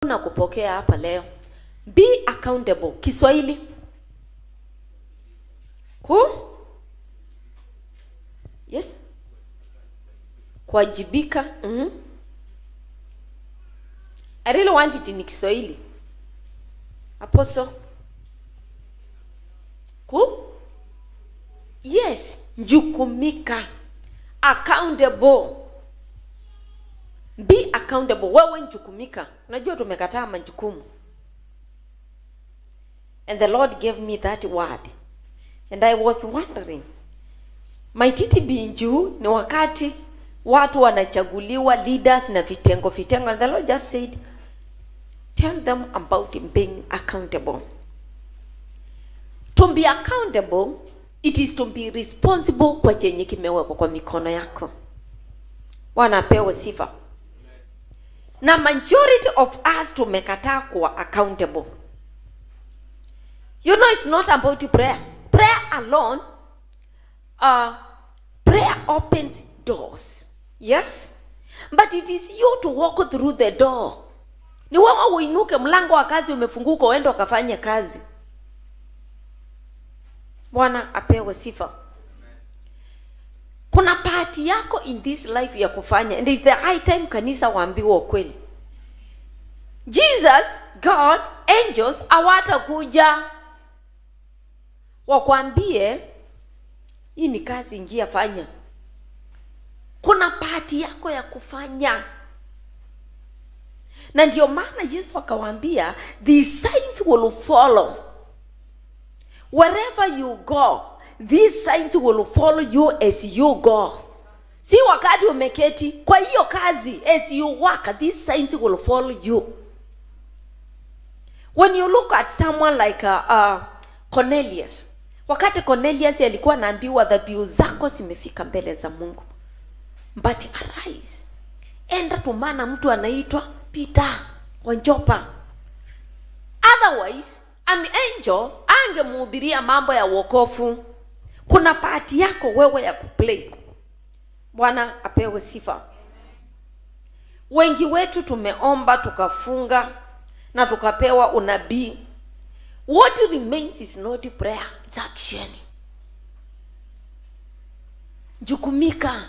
na kupokea hapa leo. Be accountable. Kiswahili. Yes. Kuwajibika. I really want it in Kiswahili. Apostle. Yes. Jukumika. Accountable. Be accountable. Wewe njukumika. Unajua tumekataa majukumu. And the Lord gave me that word. And I was wondering, might it be njuu ni wakati watu wanachaguliwa leaders na vitengo. And the Lord just said, tell them about being accountable. To be accountable, it is to be responsible kwa chenye kimewekwa kwa mikono yako. Wanapewa sifa. Na majority of us tumekataa kuwa accountable. You know, it's not about prayer. Prayer alone, prayer opens doors. Yes? But it is you to walk through the door. Ni wewe uinuke, mlango wa kazi umefunguka, uende ukafanye kazi. Bwana apewe sifa. Kuna party yako in this life ya kufanya, and it's the high time kanisa waambiwe ukweli. Jesus, God, angels hawatakuja wakwambie hii ni kazi njia fanya. Kuna party yako ya kufanya. Na ndio maana Yesu akawaambia, these signs will follow. Wherever you go, these signs will follow you as you go. Si wakati umeketi kwa hiyo kazi, as you work, these signs will follow you. When you look at someone like Cornelius, wakati Cornelius alikuwa anaambiwa dhabihu zako zimefika mbele za Mungu, but arise, enda tumana mtu anaitwa Peter wa Joppa. Otherwise, an angel angemhubiria mambo ya wokovu. Kuna party yako wewe ya kuplay. Bwana apewe sifa. Wengi wetu tumeomba, tukafunga, na tukapewa unabii. What remains is not prayer, it's action. Jukumika.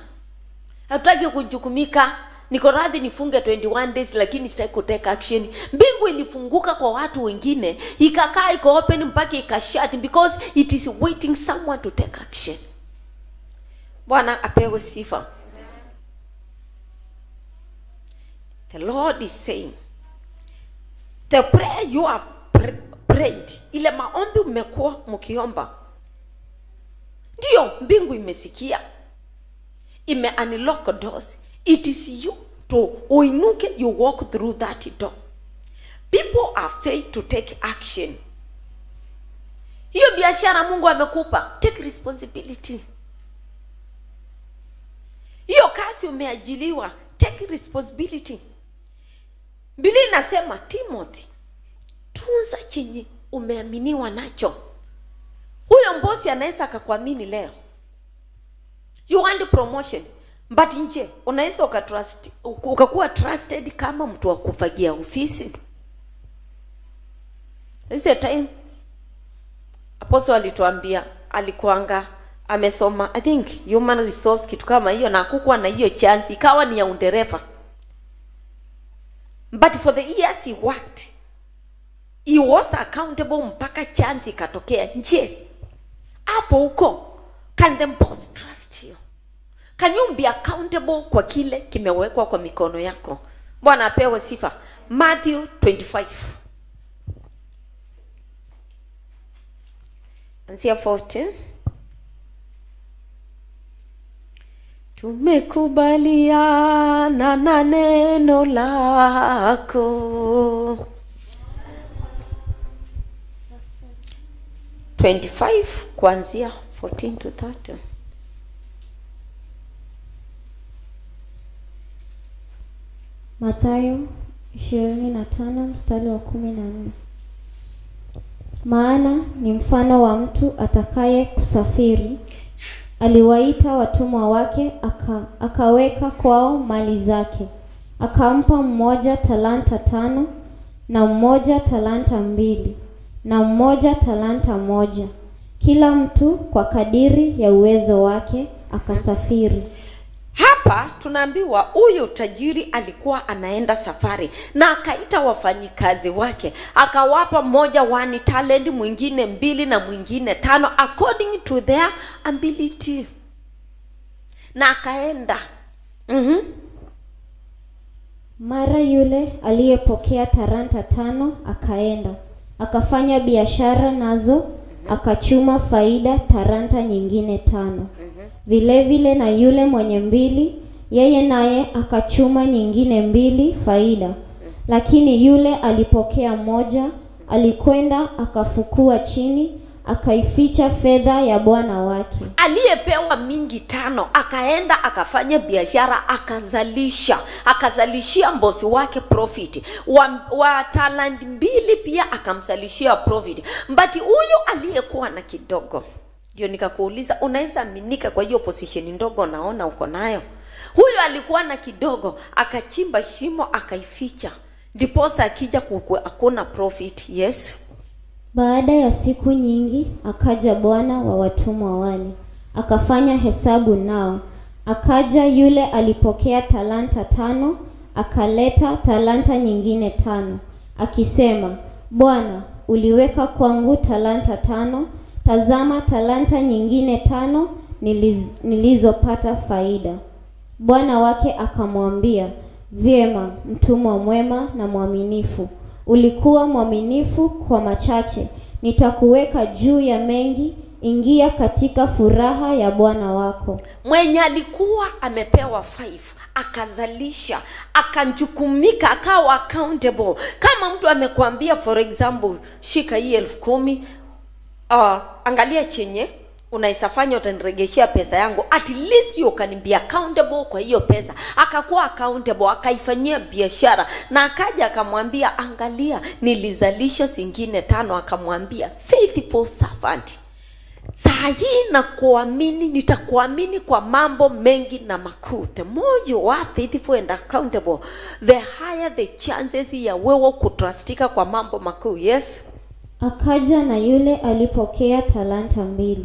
Hatutaki kujukumika. Niko radhi nifunge 21 days lakini sitaki kuteka action. Mbingu ilifunguka kwa watu wengine, ikakaa iko open mpaka ikashut because it is waiting someone to take action. Bwana apewe sifa. The Lord is saying, the prayer you have prayed, ile maombi mmekuwa mkiomba, ndio mbingu imesikia, ime unlock doors. It is you to uinuke, you walk through that door. People are failed to take action. Hiyo biashara Mungu amekupa, take responsibility. Hiyo kazi umeajiliwa, take responsibility. Biblia inasema, Timothy, tunza chenye umeaminiwa nacho. Huyo mbosi anaweza akakuamini leo. You want promotion, but nje unaweza ukakuwa trusted kama mtu wa kufagia ofisi. This time Apostle alituambia, alikuanga amesoma I think human resource kitu kama hiyo, na hakukuwa na hiyo chance, ikawa ni ya underefa. But for the years he worked, he was accountable mpaka chance ikatokea. Nje hapo huko, can the boss trust you? Can you be accountable kwa kile kimewekwa kwa mikono yako? Bwana apewe sifa. Matthew 25 anzia 14. Tumekubaliana na neno lako. 25 kuanzia 14 to 30. Mathayo 25 mstari wa 14. Maana ni mfano wa mtu atakaye kusafiri, aliwaita watumwa wake, akaweka kwao mali zake. Akampa mmoja talanta 5, na mmoja talanta 2, na mmoja talanta 1, kila mtu kwa kadiri ya uwezo wake akasafiri. Hapa tunaambiwa huyu tajiri alikuwa anaenda safari na akaita wafanyikazi wake, akawapa mmoja 1 talent, mwingine 2 na mwingine 5 according to their ability, na akaenda. Mara yule aliyepokea talanta 5 akaenda akafanya biashara nazo, akachuma faida talanta nyingine 5. Vile vile na yule mwenye 2, yeye naye akachuma nyingine 2 faida. Lakini yule alipokea 1, alikwenda akafukua chini, akaificha fedha ya bwana wake. Aliyepewa mingi 5 akaenda akafanya biashara, akazalishia mbosi wake profit. Wa talent 2 pia akamzalishia profit. But huyu aliyekuwa na kidogo, ndio nikakuuliza, unaweza aminika kwa hiyo position ndogo naona uko nayo? Huyu alikuwa na kidogo, akachimba shimo akaificha, ndiposa akija hakuna profit. Yes. Baada ya siku nyingi akaja bwana wa watumwa wale, akafanya hesabu nao. Akaja yule alipokea talanta 5, akaleta talanta nyingine 5, akisema, Bwana, uliweka kwangu talanta 5, tazama talanta nyingine 5 nilizopata faida. Bwana wake akamwambia, vyema mtumwa mwema na mwaminifu, ulikuwa mwaminifu kwa machache, nitakuweka juu ya mengi, ingia katika furaha ya bwana wako. Mwenye alikuwa amepewa 5 akazalisha, akanjukumika, akawa accountable. Kama mtu amekwambia for example, shika hii 10,000, angalia chenye unaisafanya, utaniregeshia pesa yangu, at least you can be accountable kwa hiyo pesa. Akakuwa accountable, akaifanyia biashara, na akaja akamwambia, angalia nilizalisha zingine 5. Akamwambia, faithful servant, saa hii na kuamini, nitakuamini kwa mambo mengi na makuu. The more you are faithful and accountable, the higher the chances ya wewe kutrustika kwa mambo makuu. Yes. Akaja na yule alipokea talanta 2,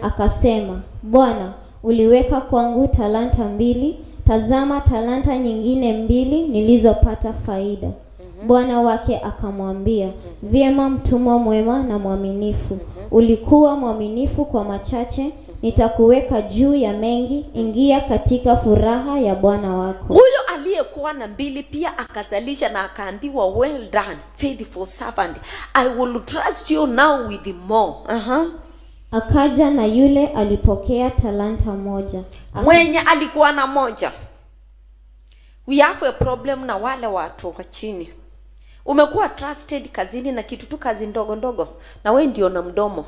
akasema, Bwana, uliweka kwangu talanta 2, tazama talanta nyingine 2 nilizopata faida. Bwana wake akamwambia, vyema mtumwa mwema na mwaminifu, ulikuwa mwaminifu kwa machache, nitakuweka juu ya mengi, ingia katika furaha ya bwana wako. Huyo aliyekuwa na 2 pia akazalisha, na akaambiwa, well done faithful servant, I will trust you now with more. Akaja na yule alipokea talanta 1. Mwenye alikuwa na 1. We have a problem na wale watu wa chini. Umekuwa trusted kazini na kitu tu, kazi ndogo ndogo, na wewe ndio na mdomo.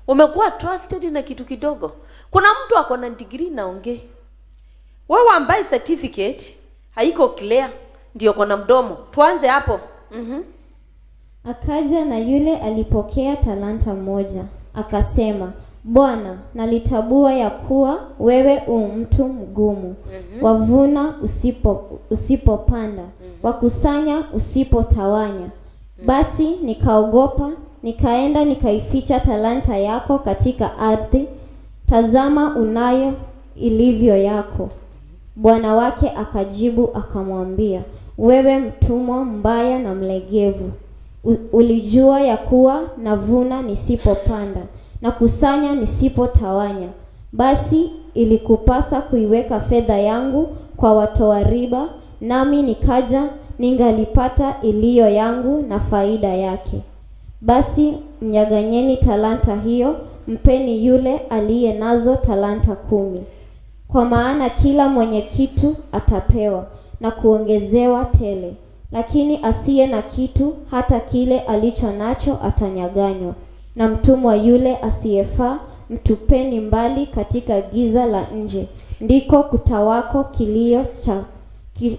Umekuwa trusted na kitu kidogo. Kuna mtu ako na degree naongee, wewe ambaye certificate haiko clear ndio kona mdomo. Tuanze hapo. Akaja na yule alipokea talanta 1, akasema, Bwana, nalitabua ya kuwa wewe mtu mgumu, wavuna usipopanda, wakusanya usipotawanya. Basi nikaogopa, nikaenda nikaificha talanta yako katika ardhi, tazama unayo ilivyo yako. Bwana wake akajibu akamwambia, wewe mtumwa mbaya na mlegevu, ulijua ya kuwa navuna nisipopanda na kusanya nisipotawanya. Basi ilikupasa kuiweka fedha yangu kwa watoa riba, nami nikaja ningalipata iliyo yangu na faida yake. Basi mnyaganyeni talanta hiyo, mpeni yule aliye nazo talanta 10. Kwa maana kila mwenye kitu atapewa na kuongezewa tele, lakini asiye na kitu, hata kile alicho nacho atanyaganywa. Na mtumwa yule asiyefaa mtupeni mbali katika giza la nje, ndiko kutawako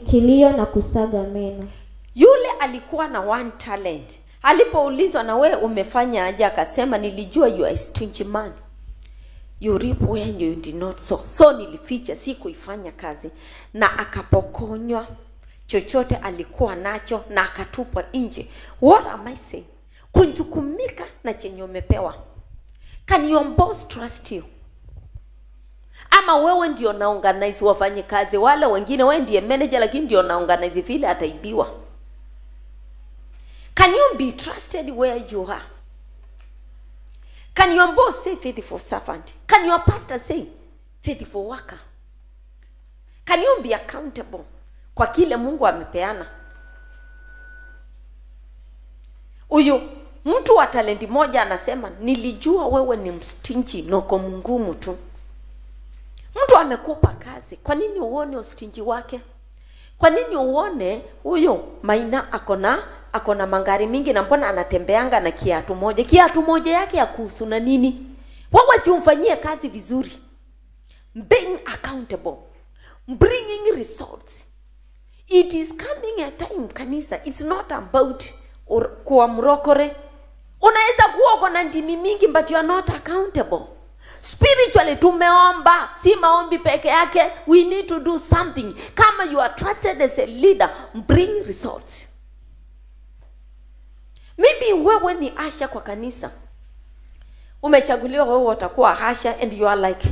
kilio na kusaga meno. Yule alikuwa na 1 talent. Alipoulizwa, na wewe umefanya aje? Akasema, nilijua you are a stingy man, you reap where you did not sow. So nilificha, sikuifanya kazi. Na akapokonywa chochote alikuwa nacho na akatupwa nje. What am I saying? Kunjukumika na chenye umepewa. Can your boss trust you? Ama wewe ndio na organize wafanyikazi wale wengine, wewe ndiye manager lakini ndio na organize vile ataibiwa. Can you be trusted where you are? Can your boss say faithful servant? Can your pastor say faithful worker? Can you be accountable kwa kile Mungu amepeana? Huyu mtu wa talenti moja anasema, nilijua wewe ni mstinji noko mngumu tu. Mtu amekupa kazi, kwa nini uone ustinji wake? Kwa nini uone huyo Maina akona mangari mingi na mbona anatembeanga na kiatu moja? Kiatu moja yake ya kuhusu na nini? Wewe si umfanyie kazi vizuri. Being accountable, bringing results. It is coming a time kanisa, it's not about kuwa mrokore. Unaweza kuwa uko na ndimi mingi but you are not accountable. Spiritually tumeomba, si maombi peke yake. We need to do something. Kama you are trusted as a leader, bring results. Maybe wewe ni asha kwa kanisa. Umechaguliwa wewe utakuwa asha and you are like,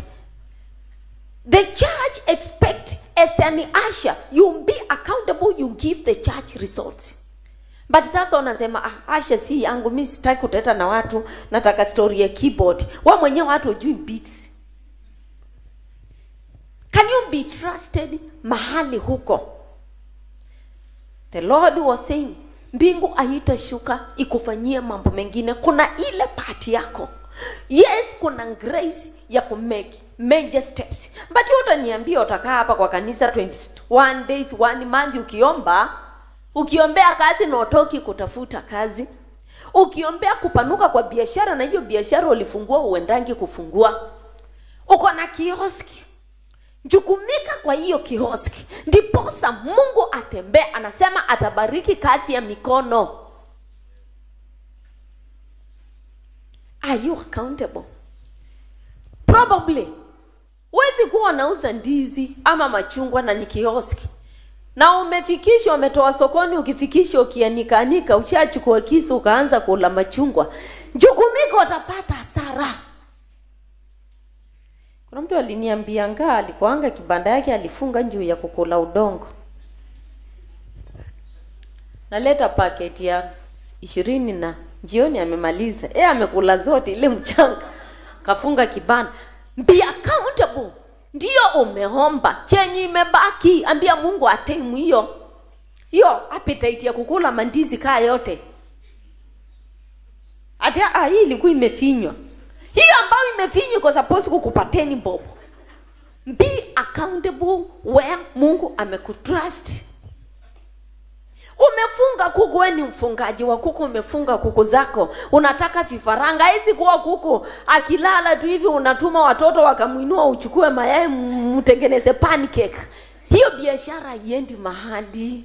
the church expect as an usher, you be accountable, you give the church results. But sasa unasema, asha si yangu, mimi sitaki kuteta na watu, nataka story ya keyboard. Wewe mwenyewe watu hujui beats. Can you be trusted mahali huko? The Lord was saying, mbingu haitashuka ikufanyia mambo mengine. Kuna ile part yako. Yes, kuna grace ya kumake major steps. But utaniambia utakaa hapa kwa kanisa 21 days, 1 month ukiombea kazi na utoki kutafuta kazi. Ukiombea kupanuka kwa biashara na hiyo biashara ulifungua uendangi kufungua. Uko na kioski. Jukumika kwa hiyo kioski. Ndiposa Mungu atembee, anasema atabariki kazi ya mikono. Are you accountable? Probably. Wezi kuwa nauza ndizi ama machungwa na ni kioski. Na umefikisha, umetoa sokoni, ukifikisha ukianika, uchachukua kisu ukaanza kula machungwa. Jukumika utapata hasara. Kuna mtu aliniambia alikuanga kibanda yake alifunga juu ya kukula udongo. Naleta paketi ya 20 na jioni amemaliza. Amekula zote ile mchanga. Kafunga kibanda. Be accountable. Ndio umeomba. Chenye imebaki, ambia Mungu ataimu hiyo. Hiyo appetite ya kukula mandizi kaa yote. Hata hii ilikuwa imefinywa. Hiyo ambayo imefinywa kwa suppose kukupateni bobo. Be accountable where Mungu amekutrust. Umefunga kuku, wewe ni mfungaji wa kuku, umefunga kuku zako. Unataka vifaranga, hizi kuwa kuku akilala tu hivi unatuma watoto wakamuinua uchukue mayai mtengeneze pancake. Hiyo biashara iendi mahali.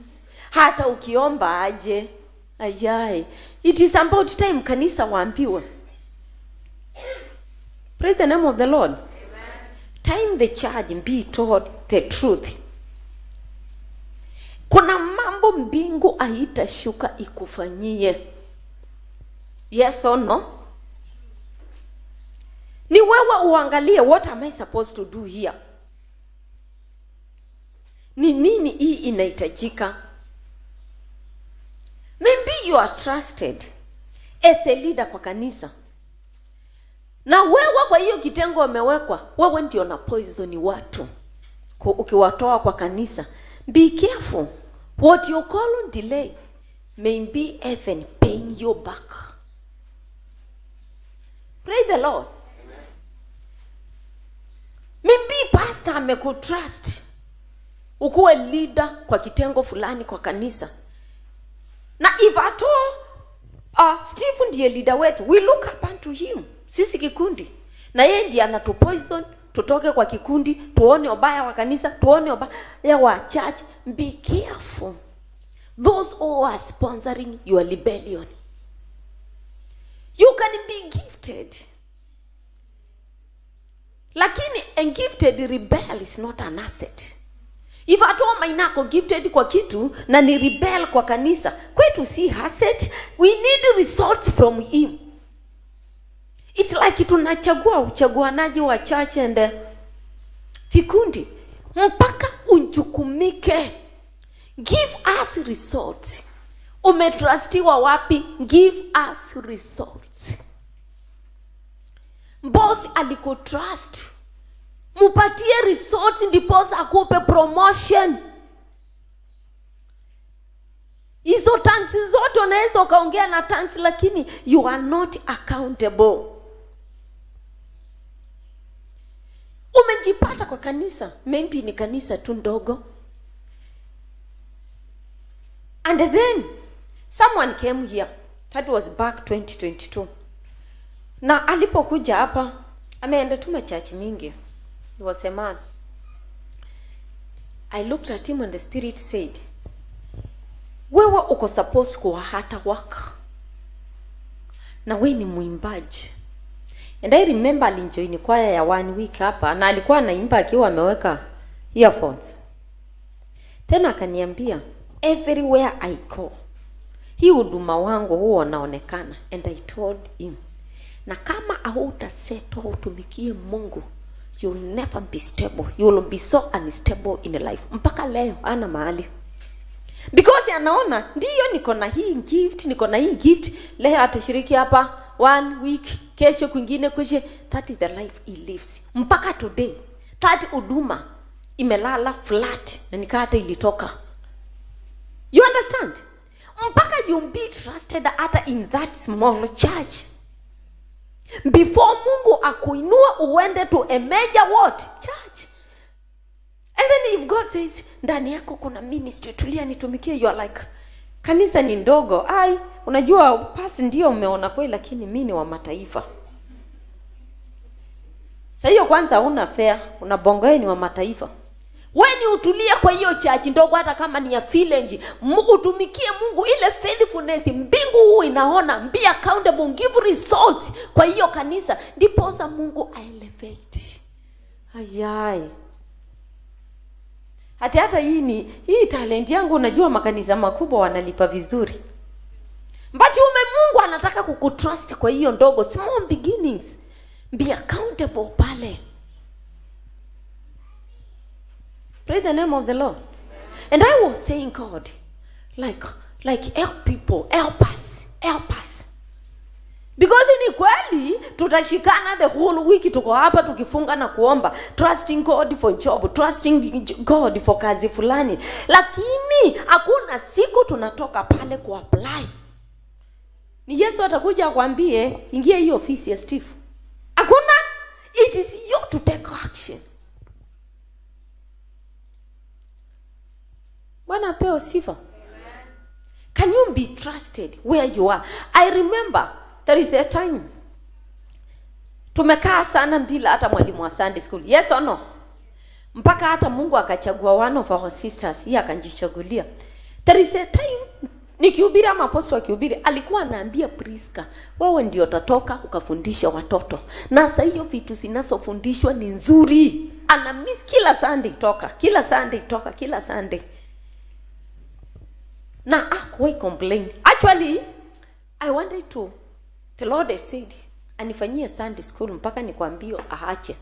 Hata ukiomba aje. Ayai. It is about time kanisa waambiwe. Praise the name of the Lord. Amen. Time the church be told the truth. Kuna mambo mbingu haitashuka ikufanyie. Yes or no? Ni wewe uangalie, what am I supposed to do here? Ni nini hii inahitajika? Maybe you are trusted as a leader kwa kanisa. Na wewe kwa hiyo kitengo umewekwa, wewe ndio na poison watu. Ukiwatoa kwa kanisa, be careful. What you call on delay may be heaven paying you back. Praise the Lord. Amen. Maybe pastor amekutrust ukuwe leader kwa kitengo fulani kwa kanisa. Na if at all, Stephen ndiye leader wetu, we look up unto him. Sisi kikundi. Na yeye ndiye anatupoison, tutoke kwa kikundi, tuone ubaya wa kanisa, tuone ubaya wa church. Be careful. Those who are sponsoring your rebellion. You can be gifted. Lakini a gifted rebel is not an asset. If atuwa mainako gifted kwa kitu na ni rebel kwa kanisa, kwetu si hasset, we need results from him. It's like tunachagua uchaguanaji wa church and vikundi. Mpaka unjukumike. Give us results. Umetrustiwa wapi? Give us results. Boss alikutrust. Mupatie results ndiposa akupe promotion. Hizo tanks zote unaweza ukaongea na tanks, lakini you are not accountable. Umejipata kwa kanisa, maybe ni kanisa tu ndogo. And then someone came here. That was back 2022. Na alipokuja hapa, ameenda tu church mingi. He was a man. I looked at him and the Spirit said, wewe uko supposed kuwa hata work. Na wewe ni muimbaji. And I remember alinjoin kwaya ya 1 week hapa na alikuwa anaimba akiwa ameweka earphones. Tena akaniambia, everywhere I go, hii huduma wangu huo unaonekana. And I told him, na kama hautasetwa utumikie Mungu, you'll never be stable. You'll be so unstable in life. Mpaka leo ana mahali. Because anaona ndiyo niko na hii gift, leo atashiriki hapa 1 week, kesho kwingine kesho. That is the life he lives. Mpaka today, that huduma imelala flat na nikata ilitoka. You understand? Mpaka you be trusted hata in that small church. Before Mungu akuinua uende to a major what? Church. And then if God says, ndani yako kuna ministry, tulia nitumikie, you are like, kanisa ni ndogo. Ai, unajua pasi ndio umeona kweli, lakini mimi ni wa mataifa. Sasa hiyo kwanza una fair, unabonga ni wa mataifa. When utulia kwa hiyo church ndogo, hata kama ni ya village, utumikie Mungu, ile faithfulness mbingu huu inaona, be accountable, give results kwa hiyo kanisa, ndipo za Mungu elevate. Ayai. Hata hii talent yangu, unajua makanisa makubwa wanalipa vizuri. But Mungu anataka kukutrust kwa hiyo ndogo, small beginnings. Be accountable pale. Praise the name of the Lord. And I was saying, God, like help people, help us. Because ni kweli tutashikana the whole week, tuko hapa tukifunga na kuomba, trusting God for job, trusting God for kazi fulani, lakini hakuna siku tunatoka pale ku apply. Ni Yesu atakuja akwambie ingia hiyo ofisi ya Steve. Hakuna. It is you to take action. Bwana peo sifa. Can you be trusted where you are? I remember there is a time tumekaa sana bila hata mwalimu wa Sunday school. Yes or no? Mpaka hata Mungu akachagua one of our sisters, yeye akanjichagulia. There is a time nikihubiri ama apostle akihubiri, alikuwa anaambia Priska, wewe ndio utatoka ukafundisha watoto. Na sasa hiyo vitu zinazofundishwa ni nzuri. Ana miss kila Sunday. Na akuwai complain. Actually, I wanted to. The Lord had said, anifanyie Sunday school mpaka nikwambio aache.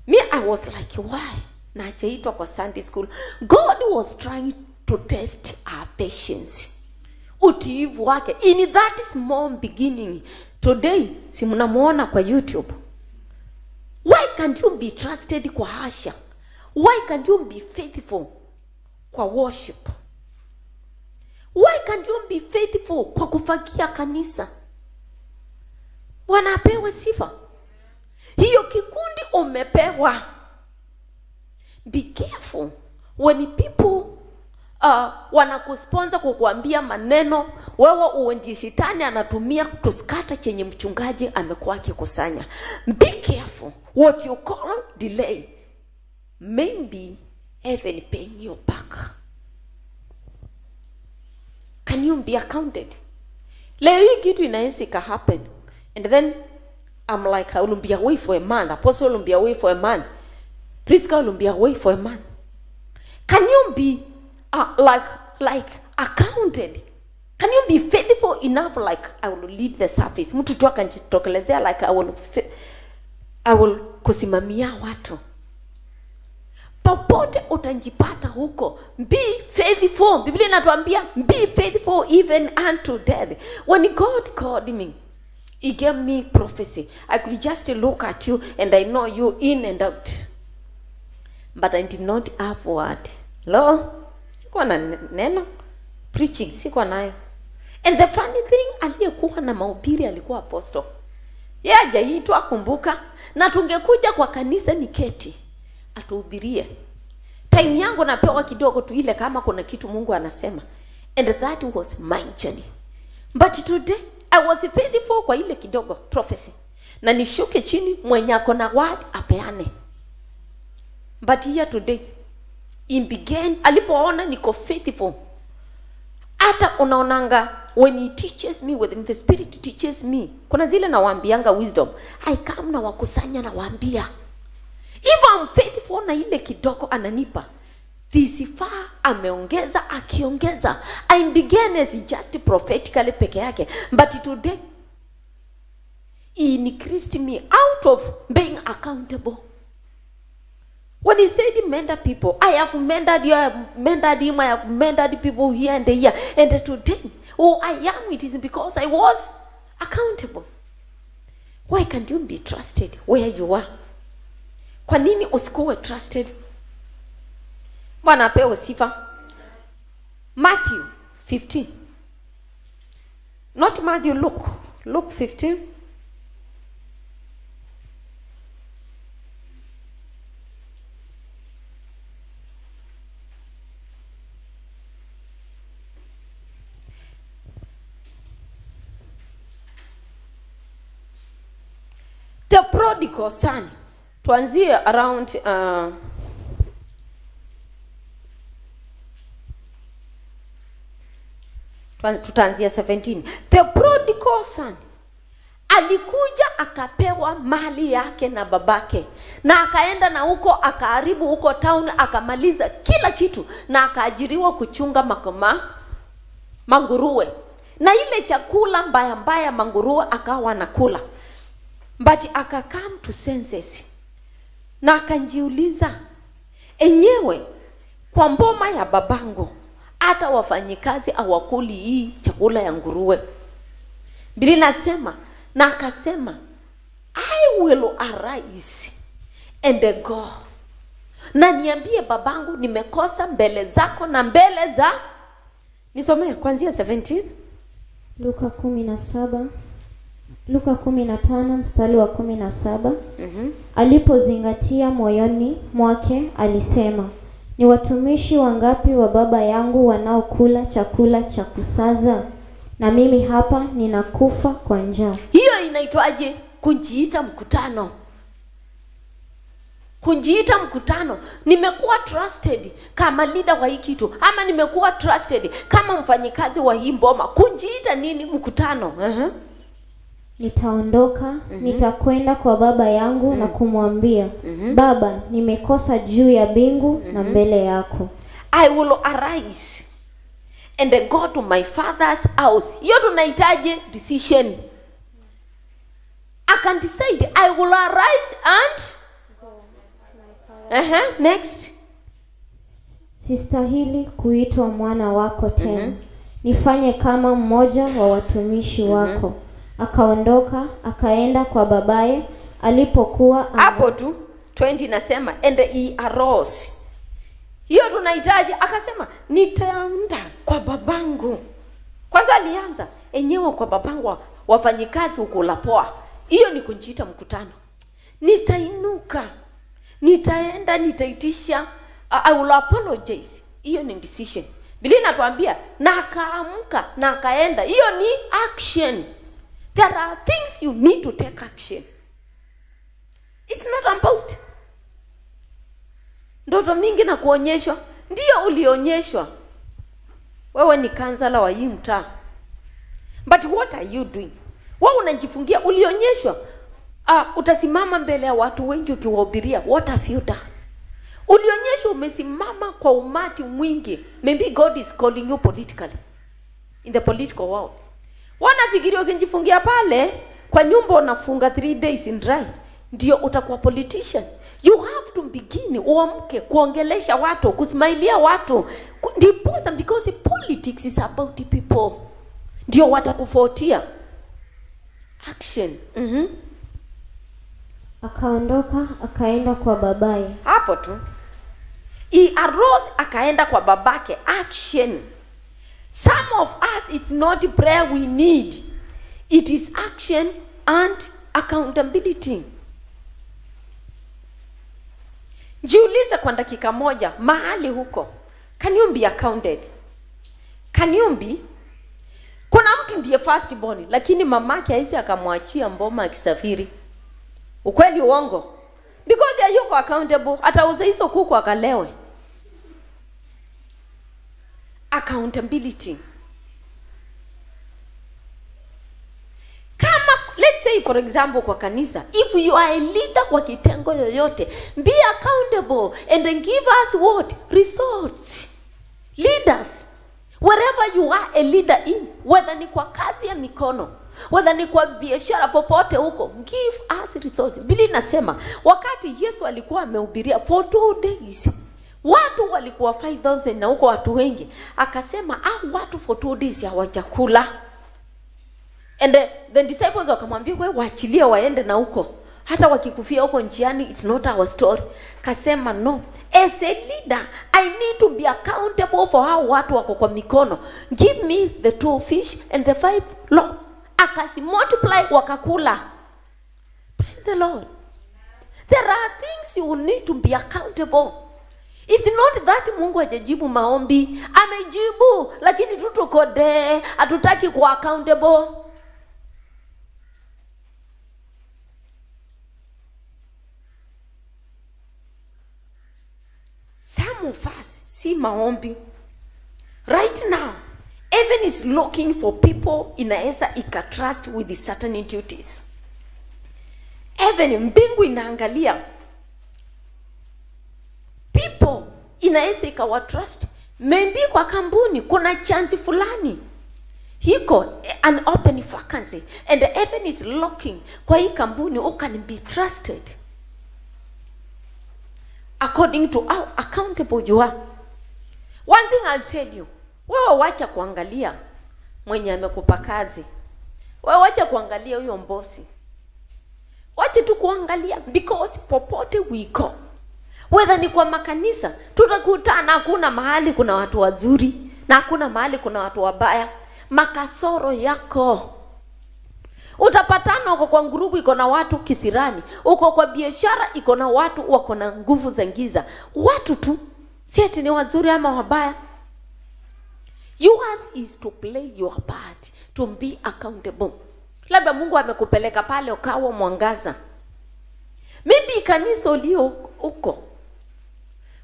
Me, I was like, why? Na achaitwa kwa Sunday school. God was trying to test our patience. Utiivu wake. In that small beginning. Today, si mnamuona kwa YouTube. Why can't you be trusted kwa Asha? Why can't you be faithful kwa worship? Why can't you be faithful kwa kufagia kanisa? Wanapewa sifa. Hiyo kikundi umepewa. Be careful when people wanakusponsor kukuambia maneno, wewe uendie shetani anatumia kuskata chenye mchungaji amekuwa akikusanya. Be careful what you call delay. Maybe even paying you back. Can you be accounted? Leo hii kitu inaweza happen. And then I'm like, I will be away for a man. Apostle will be away for a man. Priska will be away for a man. Can you be like accounted? Can you be faithful enough like I will lead the service? Mtu tu akanjitokelezea like I will kusimamia watu. Popote utanjipata huko, be faithful. Biblia inatuambia be faithful even unto death. When God called me, he gave me prophecy. I could just look at you and I know you in and out. But I did not have word. Lo, sikuwa na neno. Preaching, sikuwa nayo. And the funny thing, aliyekuwa na mahubiri alikuwa apostle. Yeye hajaitwa kumbuka, na tungekuja kwa kanisa niketi atuhubirie. Time yangu napewa kidogo tu ile kama kuna kitu Mungu anasema. And that was my journey. But today I was faithful kwa ile kidogo prophecy. Na nishuke chini mwenye ako na word apeane. But here today in began alipoona niko faithful. Hata unaonanga when he teaches me, when the Spirit teaches me, kuna zile nawaambianga wisdom, I come na wakusanya na waambia. If I'm faithful na ile kidogo ananipa, this far ameongeza akiongeza. I began as just prophetically peke yake, but today he increased me out of being accountable. When he said mentor people, I have mentored you, I have mentored him, I have mentored people here and there. And today, I am, it is because I was accountable. Why can't you be trusted where you are? Kwa nini usikuwe trusted? Bwana apewe sifa. Matthew 15. Not Matthew, Luke 15. The prodigal son. Tuanzie around tutaanzia 17. The prodigal son alikuja akapewa mali yake na babake, na akaenda na huko akaharibu huko town, akamaliza kila kitu, na akaajiriwa kuchunga manguruwe, na ile chakula mbaya mbaya manguruwe akawa nakula. But aka come to senses na akanjiuliza, enyewe kwa mboma ya babangu hata wafanyikazi hawakuli hii chakula ya nguruwe. Biblia inasema, na akasema, I will arise and go, na niambie babangu nimekosa mbele zako na mbele za. Nisomee kuanzia 17. Luka 15 mstari wa 17. Alipozingatia moyoni mwake alisema, ni watumishi wangapi wa baba yangu wanaokula chakula cha kusaza, na mimi hapa ninakufa kwa njaa. Hiyo inaitwaje? Kujiita mkutano. Kujiita mkutano. Nimekuwa trusted kama leader wa hii kitu, ama nimekuwa trusted kama mfanyikazi wa hii mboma. Kujiita nini? Mkutano. Nitaondoka, nitakwenda kwa baba yangu na kumwambia, Baba, nimekosa juu ya mbingu na mbele yako. I will arise and go to my father's house. Hiyo tunahitaji decision. I can decide I will arise and next. Sistahili kuitwa mwana wako tena. Nifanye kama mmoja wa watumishi wako. Akaondoka, akaenda kwa babaye alipokuwa hapo tu 20 nasema and he arose. Hiyo tunahitaji, akasema nitaenda kwa babangu. Kwanza alianza enyewe kwa babangu wafanyikazi ukula poa. Hiyo ni kujiita mkutano. Nitainuka, nitaenda, nitaitisha, I will apologize. Hiyo ni decision. Biblia inatuambia na akaamka na akaenda. Hiyo ni action. There are things you need to take action. It's not about ndoto mingi na kuonyeshwa. Ndio ulionyeshwa. Wewe ni kansala wa hii mtaa. But what are you doing? Wewe unajifungia, ulionyeshwa. Utasimama mbele ya watu wengi ukiwahubiria. What have you done? Ulionyesha umesimama kwa umati mwingi. Maybe God is calling you politically. In the political world. Wanafikiria ukijifungia pale kwa nyumba unafunga 3 days in dry ndio utakuwa politician. You have to begin uamke kuongelesha watu, kusmailia watu. Ndiposa, because politics is about the people. Ndio watakufuatia. Action. Akaondoka akaenda kwa babaye. Hapo tu. He arose akaenda kwa babake. Action. Some of us, it's not prayer we need. It is action and accountability. Jiulize kwa dakika moja mahali huko. Can you be accounted? Can you be? Kuna mtu ndiye first born lakini mamake haisi akamwachia mboma akisafiri. Ukweli uongo? Because hayuko accountable, atauza hizo kuku akalewe. Accountability. Kama let's say for example kwa kanisa, if you are a leader kwa kitengo yoyote, be accountable and then give us what? Results. Leaders, wherever you are a leader in, whether ni kwa kazi ya mikono, whether ni kwa biashara popote huko, give us results. Biblia inasema wakati Yesu alikuwa amehubiria for 2 days, watu walikuwa 5,000 na huko watu wengi, akasema watu for 2 days hawajakula. And the disciples wakamwambia wewe waachilie waende na huko, hata wakikufia huko njiani, it's not our story. Kasema no, as a leader I need to be accountable for how watu wako kwa mikono. Give me the 2 fish and the 5 loaves. Akasi multiply wakakula. Praise the Lord. There are things you need to be accountable. It's not that Mungu hajajibu maombi, amejibu, lakini tutukode, hatutaki kuwa accountable. Some of us see maombi. Right now, heaven is looking for people inaweza ikatrust with the certain duties. Heaven, mbingu inaangalia people inaweza ikawatrust. Maybe kwa kampuni kuna chance fulani, hiko an open vacancy, and the heaven is looking kwa hii kampuni who can be trusted according to how accountable you are. One thing I'll tell you, wewe wacha kuangalia mwenye amekupa kazi, wewe wacha kuangalia huyo mbosi, wacha tu kuangalia, because popote we go, whether ni kwa makanisa tutakutana, hakuna mahali kuna watu wazuri na hakuna mahali kuna watu wabaya. Makasoro yako utapatana uko kwa ngurubu iko na watu kisirani, uko kwa biashara iko na watu wako na nguvu za giza. Watu tu si ati ni wazuri ama wabaya. Yours is to play your part, to be accountable. Labda Mungu amekupeleka pale ukawa mwangaza. Maybe kanisa ulio uko,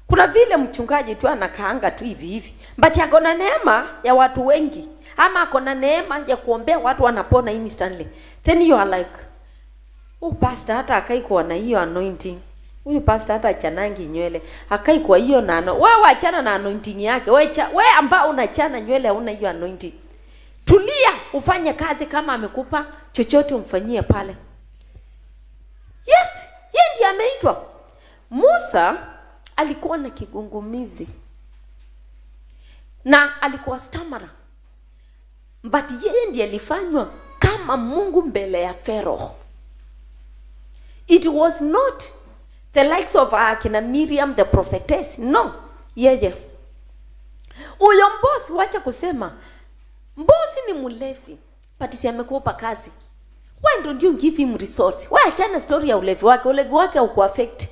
kuna vile mchungaji tu anakaanga tu hivi hivi, but yako na neema ya watu wengi, ama ako na neema ya kuombea watu wanapona instantly. Then you are like, pastor hata akai kuwa na hiyo anointing. Huyu pastor hata chanangi nywele, akai kwa hiyo nano. Wewe achana na anointing yake. Wewe ambao unachana nywele hauna hiyo anointing. Tulia, ufanye kazi, kama amekupa chochote umfanyie pale. Yes, yeye ndiye ameitwa. Musa alikuwa na kigungumizi na alikuwa stammerer, but yeye ndiye alifanywa kama Mungu mbele ya Pharaoh. It was not the likes of akina Miriam the prophetess, no. Yeye uyo mbosi, wacha kusema mbosi ni mulevi, but si amekupa kazi. Why don't you give him resources? Why achana story ya ulevi wake uko affect.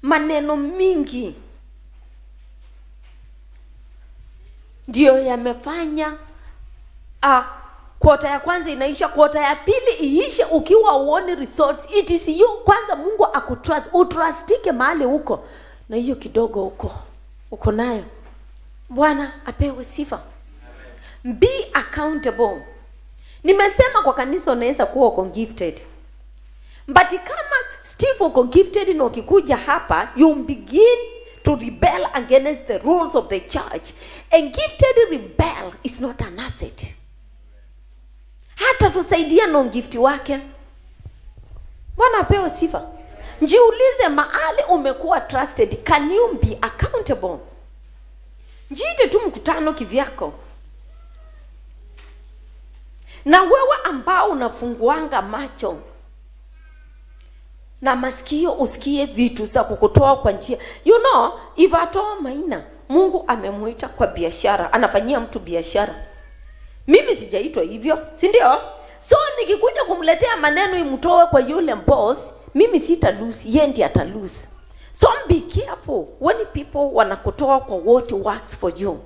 Maneno mingi ndio yamefanya kwota ya kwanza inaisha, kwota ya pili iishe ukiwa uone results. It is you kwanza Mungu akutrust, utrustike mahali huko, na hiyo kidogo uko nayo. Bwana apewe sifa. Be accountable. Nimesema kwa kanisa unaweza kuwa uko gifted, But kama Steve uko gifted na ukikuja hapa, you begin to rebel against the rules of the church. And gifted rebel is not an asset. Hata tusaidia non-gifti wake. Bwana apewe sifa. Jiulize mahali umekuwa trusted. Can you be accountable? Jiite tu mkutano kivyako. Na wewe ambao unafunguanga macho na masikio usikie vitu za kukutoa kwa njia. You know, if atoa Maina, Mungu amemuita kwa biashara, anafanyia mtu biashara. Mimi sijaitwa hivyo, si ndio? So nikikuja kumletea maneno imtoe kwa yule boss, mimi sita lose, yeye ndiye ata lose. So be careful when people wanakutoa kwa what works for you.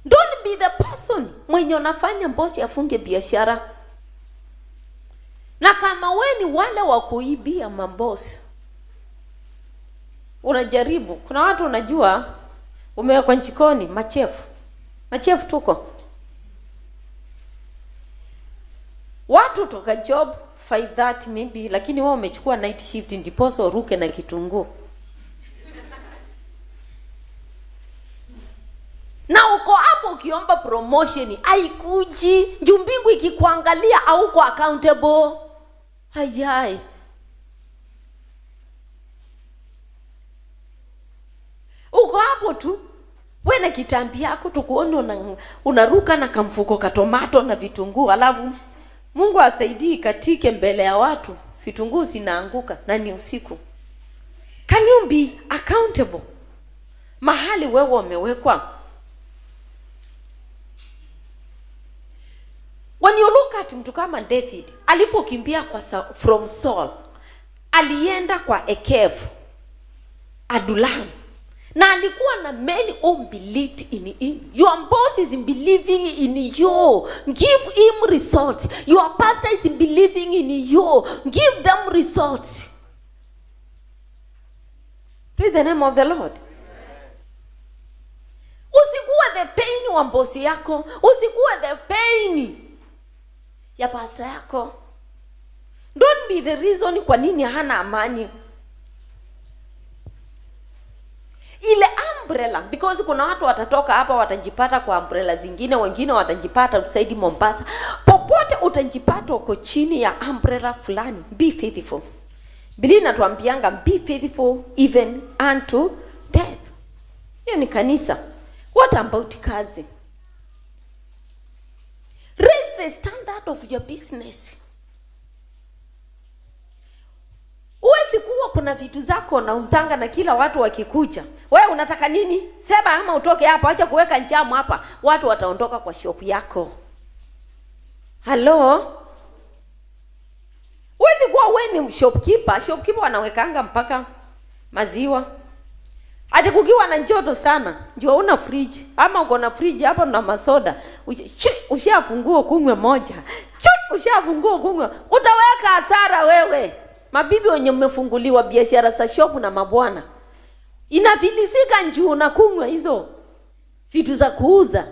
Don't be the person mwenye unafanya boss afunge biashara. Na kama wewe ni wale wa kuibia maboss, unajaribu. Kuna watu unajua umewekwa jikoni, machefu tuko. Watu toka job 5:30 maybe, lakini wao wamechukua night shift ndiposo ruke na kitunguu. Na uko hapo ukiomba promotion, haikuji. Jumbingu ikikuangalia au uko accountable. Hayai. Uko hapo tu. Wewe na kitambi yako tukuone unaruka na kamfuko ka tomato na vitunguu, alafu Mungu asaidii katike mbele ya watu, vitunguu zinaanguka na ni usiku. Can you be accountable? Mahali wewe umewekwa. When you look at mtu kama David, alipokimbia from Saul, alienda kwa Ekev, Adulam. Na alikuwa na many who believed in him. Your boss is believing in you. Give him results. Your pastor is believing in you. Give them results. Praise the name of the Lord. Usikuwa the pain wa boss yako. Usikuwa the pain ya pastor yako. Don't be the reason kwa nini hana amani. Ile umbrella, because kuna watu watatoka hapa watajipata kwa umbrella zingine, wengine watajipata usaidi Mombasa. Popote utajipata uko chini ya umbrella fulani. Be faithful. Biblia inatuambianga be faithful even unto death. Hiyo ni kanisa. What about kazi? Raise the standard of your business. Uwezi kuwa kuna vitu zako na uzanga na kila watu wakikuja. Wewe unataka nini? Sema ama utoke hapa, acha kuweka njamu hapa. Watu wataondoka kwa shop yako. Hello? Uwezi kuwa wewe ni shopkeeper. Shopkeeper wanawekanga mpaka maziwa. Ati kukiwa na joto sana, njoo una fridge. Ama uko na fridge hapa na masoda. Ushafungua kunywa moja. Ushafungua kunywa. Utaweka hasara wewe. Mabibi wenye mmefunguliwa biashara za shop na mabwana, inafilisika njuu na kunywa hizo vitu za kuuza.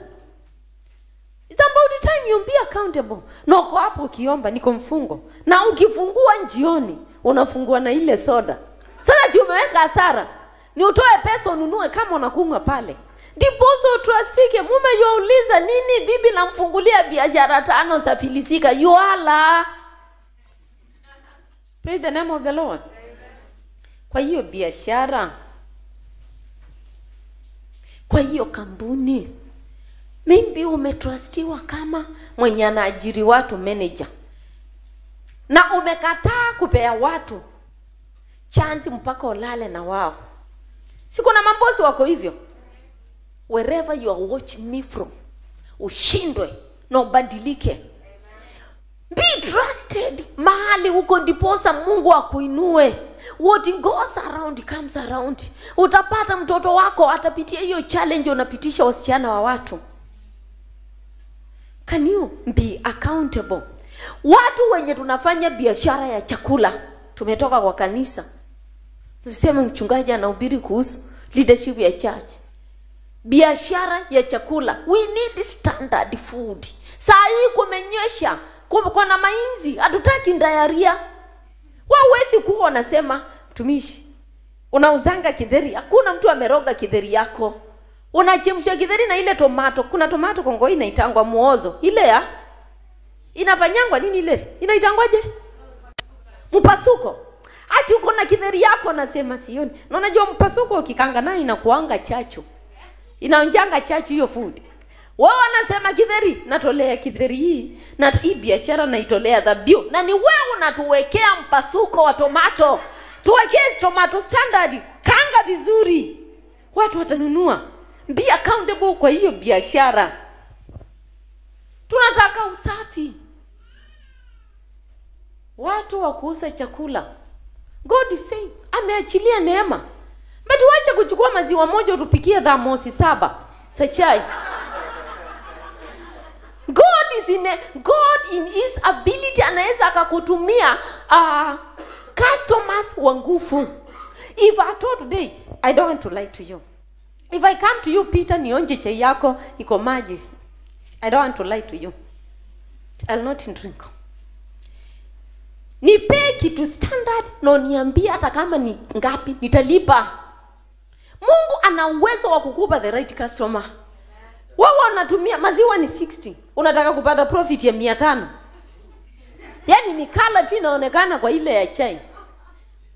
It's about the time you be accountable. Na uko hapo ukiomba niko mfungo. Na ukifungua njioni, unafungua na ile soda. Sasa umeweka hasara. Ni utoe pesa ununue kama unakunywa pale. Diposo trustike, mume yuauliza nini bibi namfungulia biashara 5 za filisika yuala. Praise the name of the Lord. Kwa hiyo biashara, kwa hiyo kampuni, maybe umetrustiwa kama mwenye anaajiri watu, manager. Na umekataa kupea watu chance mpaka ulale na wao. Siku na mambosi wako hivyo. Wherever you are watching me from, ushindwe na ubadilike. Be trusted. Mahali uko ndiposa Mungu akuinue. What goes around comes around. Utapata mtoto wako atapitia hiyo challenge unapitisha wasichana wa watu. Can you be accountable? Watu wenye tunafanya biashara ya chakula, tumetoka kwa kanisa. Tuseme mchungaji anahubiri kuhusu leadership ya church. Biashara ya chakula. We need standard food. Saa hii kumenyesha. kuna mainzi, hatutaki diarrhea. Wawezi kuwa unasema mtumishi unauzanga kidheri, hakuna mtu ameroga kidheri yako. Unachemsha kidheri na ile tomato. Kuna tomato Kongoi inaitangwa muozo. Ile ya inafanyangwa nini ile? Inaitangwaje? Mpasuko. Ati uko na kidheri yako nasema sioni. Na unajua mpasuko ukikanga nayo inakuanga chachu. Inaonjanga chachu hiyo food. Wao wanasema kidheri, natolea kidheri hii. Na hii biashara naitolea dhabihu. Na ni wewe unatuwekea mpasuko wa tomato. Tuwekee tomato standard. Kanga vizuri. Watu watanunua. Be accountable kwa hiyo biashara. Tunataka usafi. Watu wa kuuza chakula. God is saying, ameachilia neema. But wacha kuchukua maziwa moja utupikie thermosi 7 za chai. God in his ability anaweza akakutumia customers wa nguvu. If I told today, I don't want to lie to you. If I come to you, Peter, nionje chai yako iko maji, I don't want to lie to you. I'll not drink. Nipe kitu standard na niambie hata kama ni ngapi nitalipa. Mungu ana uwezo wa kukupa the right customer. Wao wanatumia maziwa ni 60. Unataka kupata profit ya 500. Yaani ni kala tu inaonekana kwa ile ya chai.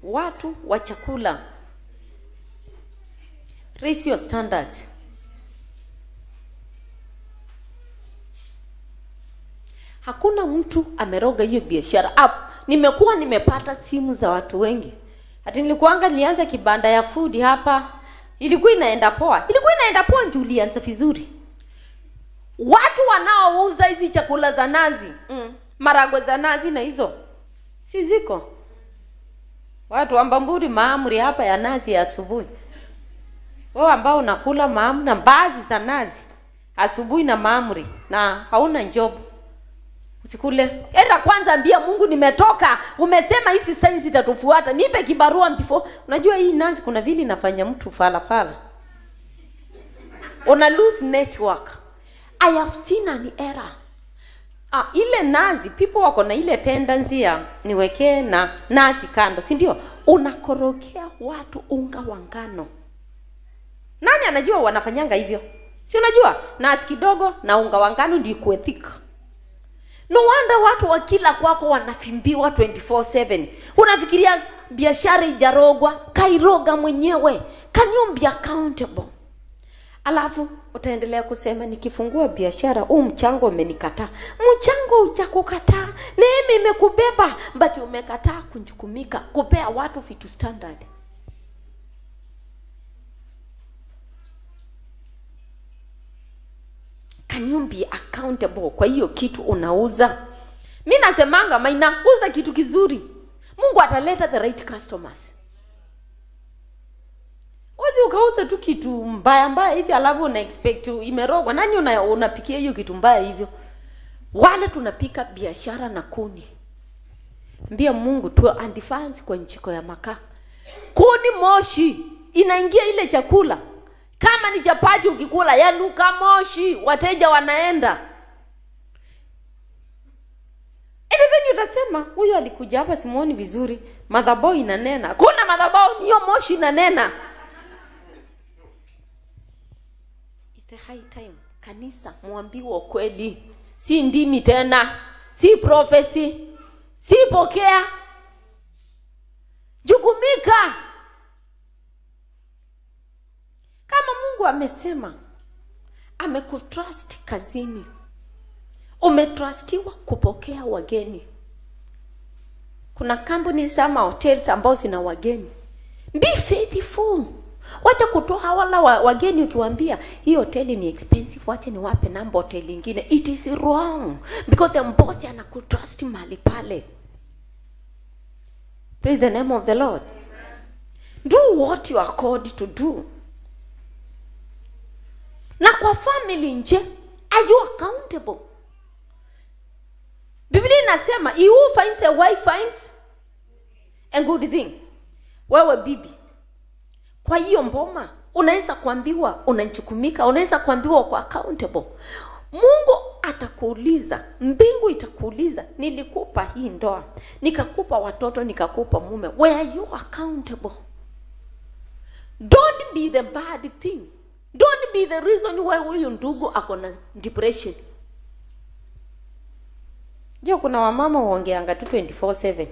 Watu wa chakula, raise your standards. Hakuna mtu ameroga hiyo biashara. Nimepata simu za watu wengi. Hata nilianza kibanda ya food hapa. Ilikuwa inaenda poa. Ndio ulianza vizuri. Watu wanaouza hizi chakula za nazi, maragwe za nazi na hizo, si ziko? Watu wa Mbamburi maamri hapa ya nazi ya asubuhi. Wao ambao unakula maamri na baadhi za nazi asubuhi na maamri na hauna job, usikule. Enda kwanza ambia Mungu nimetoka. Umesema hizi signs itatufuata. Nipe kibarua before. Unajua hii nazi kuna vile inafanya mtu fala. Una lose network. I have seen an error. Ile nazi, people wako na ile tendency ya niwekee na nazi kando, si ndio? Unakorokea watu unga wa ngano. Nani anajua wanafanyanga hivyo? Si unajua? Nazi kidogo na unga wa ngano ndio ikuwe thick. No wonder watu wakila kwako wanafimbiwa 24/7. Unafikiria biashara ijarogwa, kairoga mwenyewe. Can you be accountable? Alafu utaendelea kusema nikifungua biashara mchango umenikataa. Mchango uchakukataa. Neema imekubeba, but umekataa kunjukumika kupea watu vitu standard. Can you be accountable kwa hiyo kitu unauza? Mimi nasemanga uza kitu kizuri. Mungu ataleta the right customers. Wazi ukauza tu kitu mbaya hivi alafu una expect imerogwa. Nani unapikia hiyo kitu mbaya hivyo? Wale tunapika biashara na kuni. Mbia Mungu tu andifansi kwa njiko ya makaa. Kuni moshi inaingia ile chakula. Kama ni chapati ukikula yanuka moshi, wateja wanaenda. And then utasema huyo alikuja hapa simuoni vizuri, madhabahu inanena. Kuna madhabahu niyo moshi inanena. It's the high time. Kanisa muambiwe kweli. Si ndimi tena, si prophecy, si pokea. Jukumika. Kama Mungu amesema, amekutrust kazini, umetrustiwa kupokea wageni. Kuna kampuni sama hotels ambao zina wageni. Be faithful. Wacha kutoa wala wageni ukiwaambia hii hoteli ni expensive, wacha niwape namba hoteli nyingine. It is wrong because the boss anakutrust mahali pale. Praise the name of the Lord. Do what you are called to do. Na kwa family nje, are you accountable? Biblia inasema, he who finds a wife finds a good thing. Wewe bibi, kwa hiyo mboma, unaweza kuambiwa unanchukumika, unaweza kuambiwa kwa accountable. Mungu atakuuliza, mbingu itakuuliza, nilikupa hii ndoa, nikakupa watoto, nikakupa mume, were you accountable? Don't be the bad thing. Don't be the reason why huyu ndugu akona depression. Ndio kuna wamama waongeanga tu 24/7.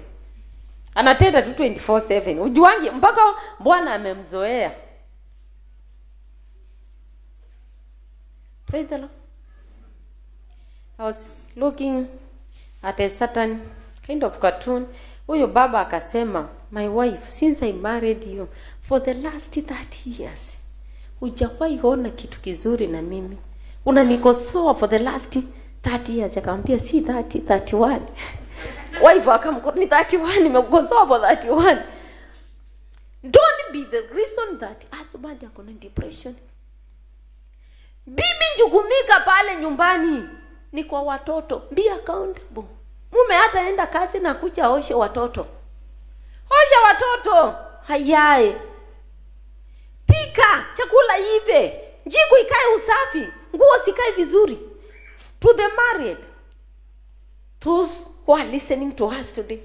Anatenda tu 24/7. Ujuangi mpaka Bwana amemzoea. Praise the Lord. I was looking at a certain kind of cartoon. Huyo baba akasema, my wife, since I married you for the last 30 years, hujawahi ona kitu kizuri na mimi. Unanikosoa for the last 30 years. Akamwambia si 30, 31. Wife akamkota ni 31, nimekosoa for 31. Don't be the reason that husband akona depression. Bibi njukumika pale nyumbani ni kwa watoto. Be accountable. Mume hata enda kazi na kuja oshe watoto. Osha watoto. Hayae. Pika chakula ive. Jiko ikae usafi. Nguo sikae vizuri. To the married, those who are listening to us today,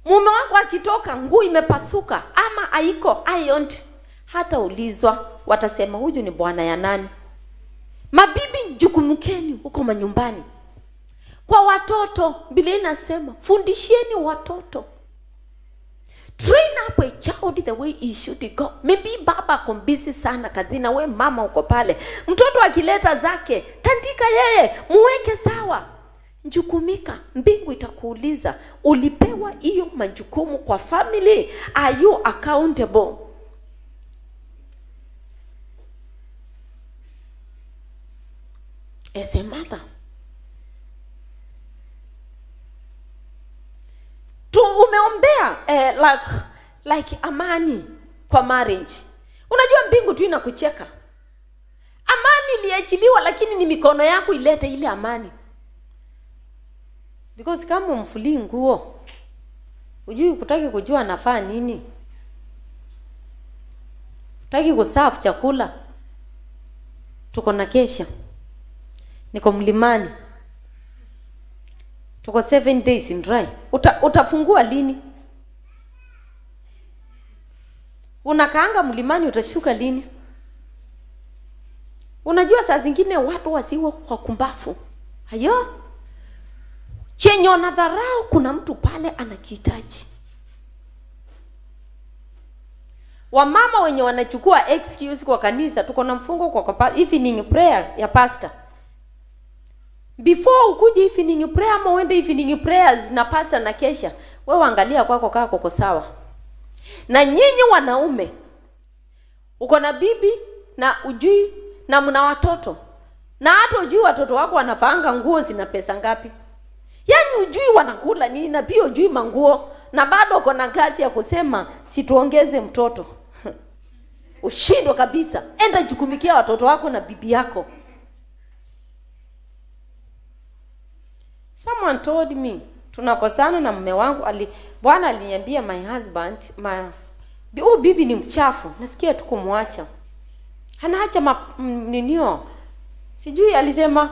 mume wako akitoka nguo imepasuka ama haiko ironed, hata ulizwa watasema huyu ni bwana ya nani? Mabibi jukumukeni huko manyumbani. Kwa watoto Biblia inasema fundisheni watoto. Train up a child the way he should go. Maybe baba kombisi sana kazi na we mama uko pale. Mtoto akileta zake, tandika yeye, muweke sawa. Njukumika, mbingu itakuuliza, ulipewa hiyo majukumu kwa family. Are you accountable? As a mother, tu umeombea like amani kwa marriage. Unajua mbingu tu inakucheka. Amani iliachiliwa, lakini ni mikono yako ilete ile amani. Because kama umfuli nguo, hujui kutaki kujua anafaa nini. Utaki kusafu chakula. Tuko na kesha. Niko mlimani. Tuko 7 days in dry. Utafungua lini? Unakaanga mlimani, utashuka lini? Unajua saa zingine watu wasiwe wakumbafu. Hayo chenye na dharau, kuna mtu pale anakihitaji. Wamama wenye wanachukua excuse kwa kanisa, tuko na mfungo kwa evening prayer ya pastor. Before ukuje evening prayer ama uende evening prayers na pastor na kesha, wewe angalia kwako kako kwa sawa. Na nyinyi wanaume, uko na bibi na ujui na mna watoto, na hata ujui watoto wako wanafaanga nguo zina pesa ngapi. Yaani ujui wanakula nini na pia ujui manguo, na bado uko na kazi ya kusema situongeze mtoto. Ushindwe kabisa. Enda jukumikia watoto wako na bibi yako. Someone told me, tunakosana na mume wangu, Bwana aliniambia my husband, bibi ni mchafu, nasikia tu kumwacha. Anaacha ninio. Sijui alisema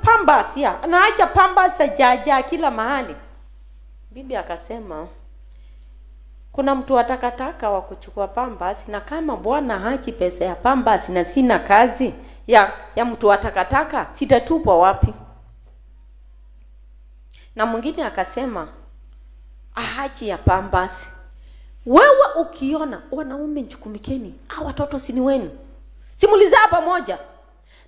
pambas ya. Anaacha pambas jaja kila mahali. Bibi akasema kuna mtu atakataka wa kuchukua pambas, na kama Bwana hachi pesa ya pambas na sina kazi ya mtu atakataka, sitatupwa wapi? Na mwingine akasema ahachi ya pambas. Wewe ukiona wanaume jukumikeni, watoto si ni wenu, simulizaa pamoja.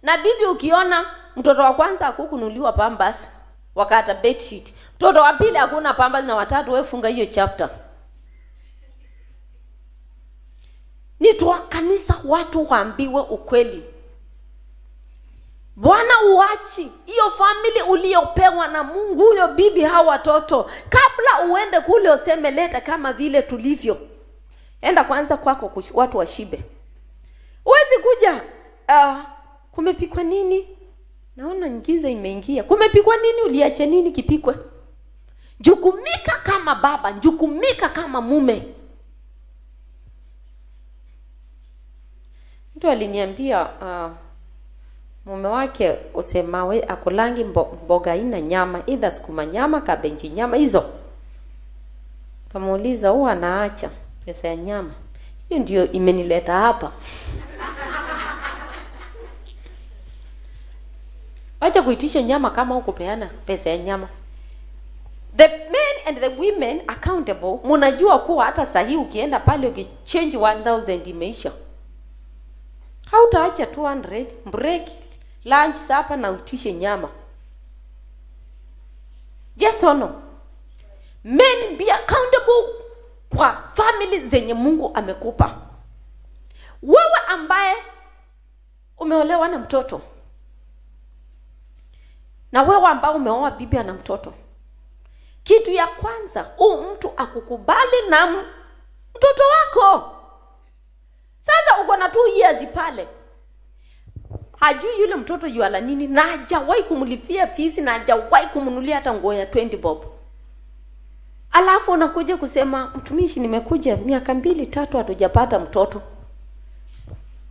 Na bibi ukiona mtoto wa kwanza hakukunuliwa pambas, wakata bedsheet, mtoto wa pili hakuna pambas, na watatu wewe funga hiyo chapter. Ni toa kanisa watu waambiwe ukweli. Bwana uachi hiyo family uliopewa na Mungu, huyo bibi hao watoto, kabla uende kule useme leta kama vile tulivyo. Enda kwanza kwako watu washibe. Uwezi kuja kumepikwa nini? Naona ngiza imeingia. Kumepikwa nini? Uliache nini kipikwe? Jukumika kama baba, jukumika kama mume. Mtu aliniambia mume wake usemawe akulangi mboga ina nyama, either sukuma nyama, kabeji nyama hizo. Kamuuliza huwa anaacha pesa ya nyama. Hiyo ndio imenileta hapa. Acha kuitisha nyama kama huko peana pesa ya nyama. The men and the women accountable, mnajua kuwa hata sahi ukienda pale ukichange 1000 imeisha. Hautaacha 200 break lunch sapa na uitishe nyama. Yes or no? Men be accountable kwa family zenye Mungu amekupa. Wewe ambaye umeolewa na mtoto, na wewe ambaye umeoa bibi na mtoto, kitu ya kwanza mtu akukubali na mtoto wako. Sasa uko na 2 years pale, hajui yule mtoto yuala nini, na hajawahi kumlipia fees, na hajawahi kumnunulia hata nguo ya 20 bob. Alafu unakuja kusema mtumishi, nimekuja miaka 2-3 hatujapata mtoto.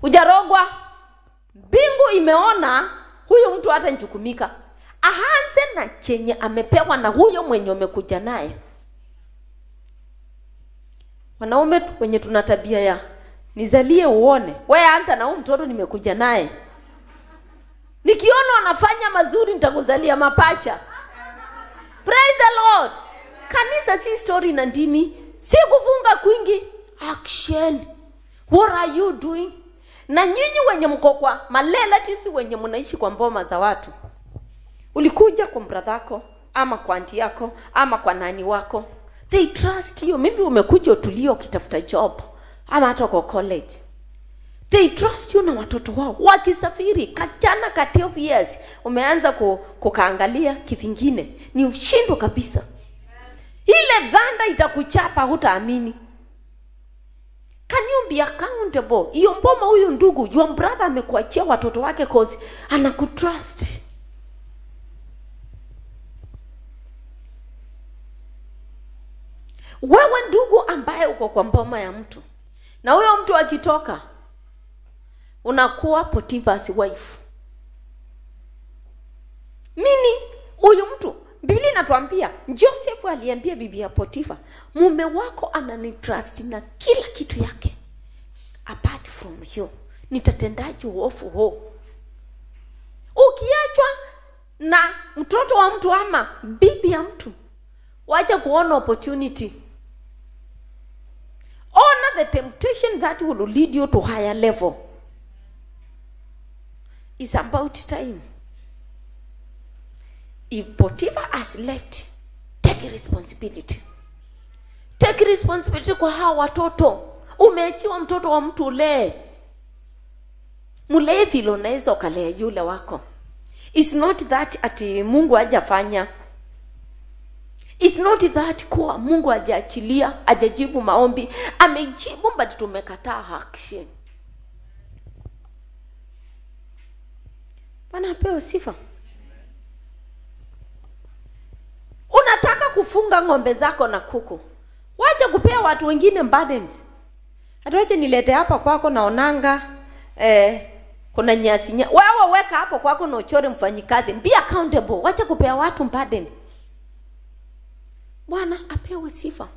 Hujarogwa. Bingu imeona huyo mtu hata njukumika. Ahanze na chenye amepewa na huyo mwenye umekuja naye. Wanaume wenye tuna tabia ya nizalie uone. Wewe anza na huyo mtoto nimekuja naye. Nikiona wanafanya mazuri nitakuzalia mapacha. Praise the Lord. Kanisa si story na ndimi, si kufunga kwingi. Action. What are you doing? Na nyinyi wenye mko kwa relatives wenye mnaishi kwa mboma za watu, ulikuja kwa bradhako ama kwa aunti yako ama kwa nani wako, they trust you. Maybe umekuja utulio ukitafuta job ama hata kwa college. They trust you na watoto wao. Wakisafiri kasichana kati of years umeanza kukaangalia kivingine, ni ushindo kabisa. Ile dhanda itakuchapa hutaamini. Can you be accountable? Iyo mboma huyu ndugu, your brother amekuachia watoto wake cause anakutrust. Wewe ndugu ambaye uko kwa mboma ya mtu, na huyo mtu akitoka unakuwa Potiphar's wife. Meaning huyu mtu, Biblia inatuambia Joseph aliambia bibi ya Potifa, mume wako ananitrust na kila kitu yake. Apart from you, nitatendaje uofu huo? Ukiachwa na mtoto wa mtu ama bibi ya mtu, wacha kuona opportunity. Honor the temptation that will lead you to higher level. It's about time. If Potiphar has left, take responsibility. Take responsibility kwa hawa watoto. Umeachiwa mtoto wa mtu ulee. Mulee vile unaweza ukalea yule wako. It's not that ati Mungu hajafanya. It's not that kuwa Mungu hajaachilia, hajajibu maombi. Amejibu but tumekataa action. Bwana apewe sifa. Unataka kufunga ng'ombe zako na kuku, wacha kupea watu wengine burdens. Hatuache nilete hapa kwako naonanga kuna nyasi wewe weka hapo kwako na uchore mfanyikazi. Be accountable. Wacha kupea watu burden. Bwana apewe sifa.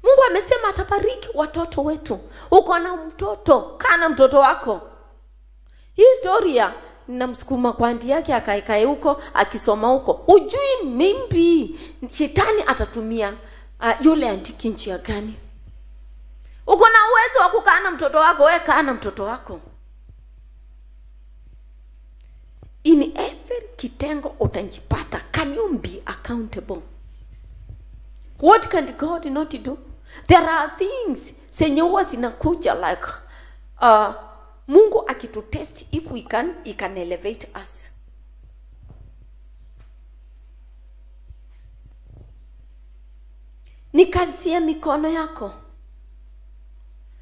Mungu amesema atabariki watoto wetu. Uko na mtoto, kana mtoto wako. Historia namsukuma kwa aunti yake akaekae huko akisoma huko. Ujui maybe shetani atatumia yule aunti kinjia gani. Uko na uwezo wa kukaa na mtoto wako, wewe kaa na mtoto wako. In every kitengo utanjipata. Can you be accountable? What can God not do? There are things zenye huwa zinakuja like Mungu akitutest, if we can, he can elevate us. Ni kazi ya mikono yako.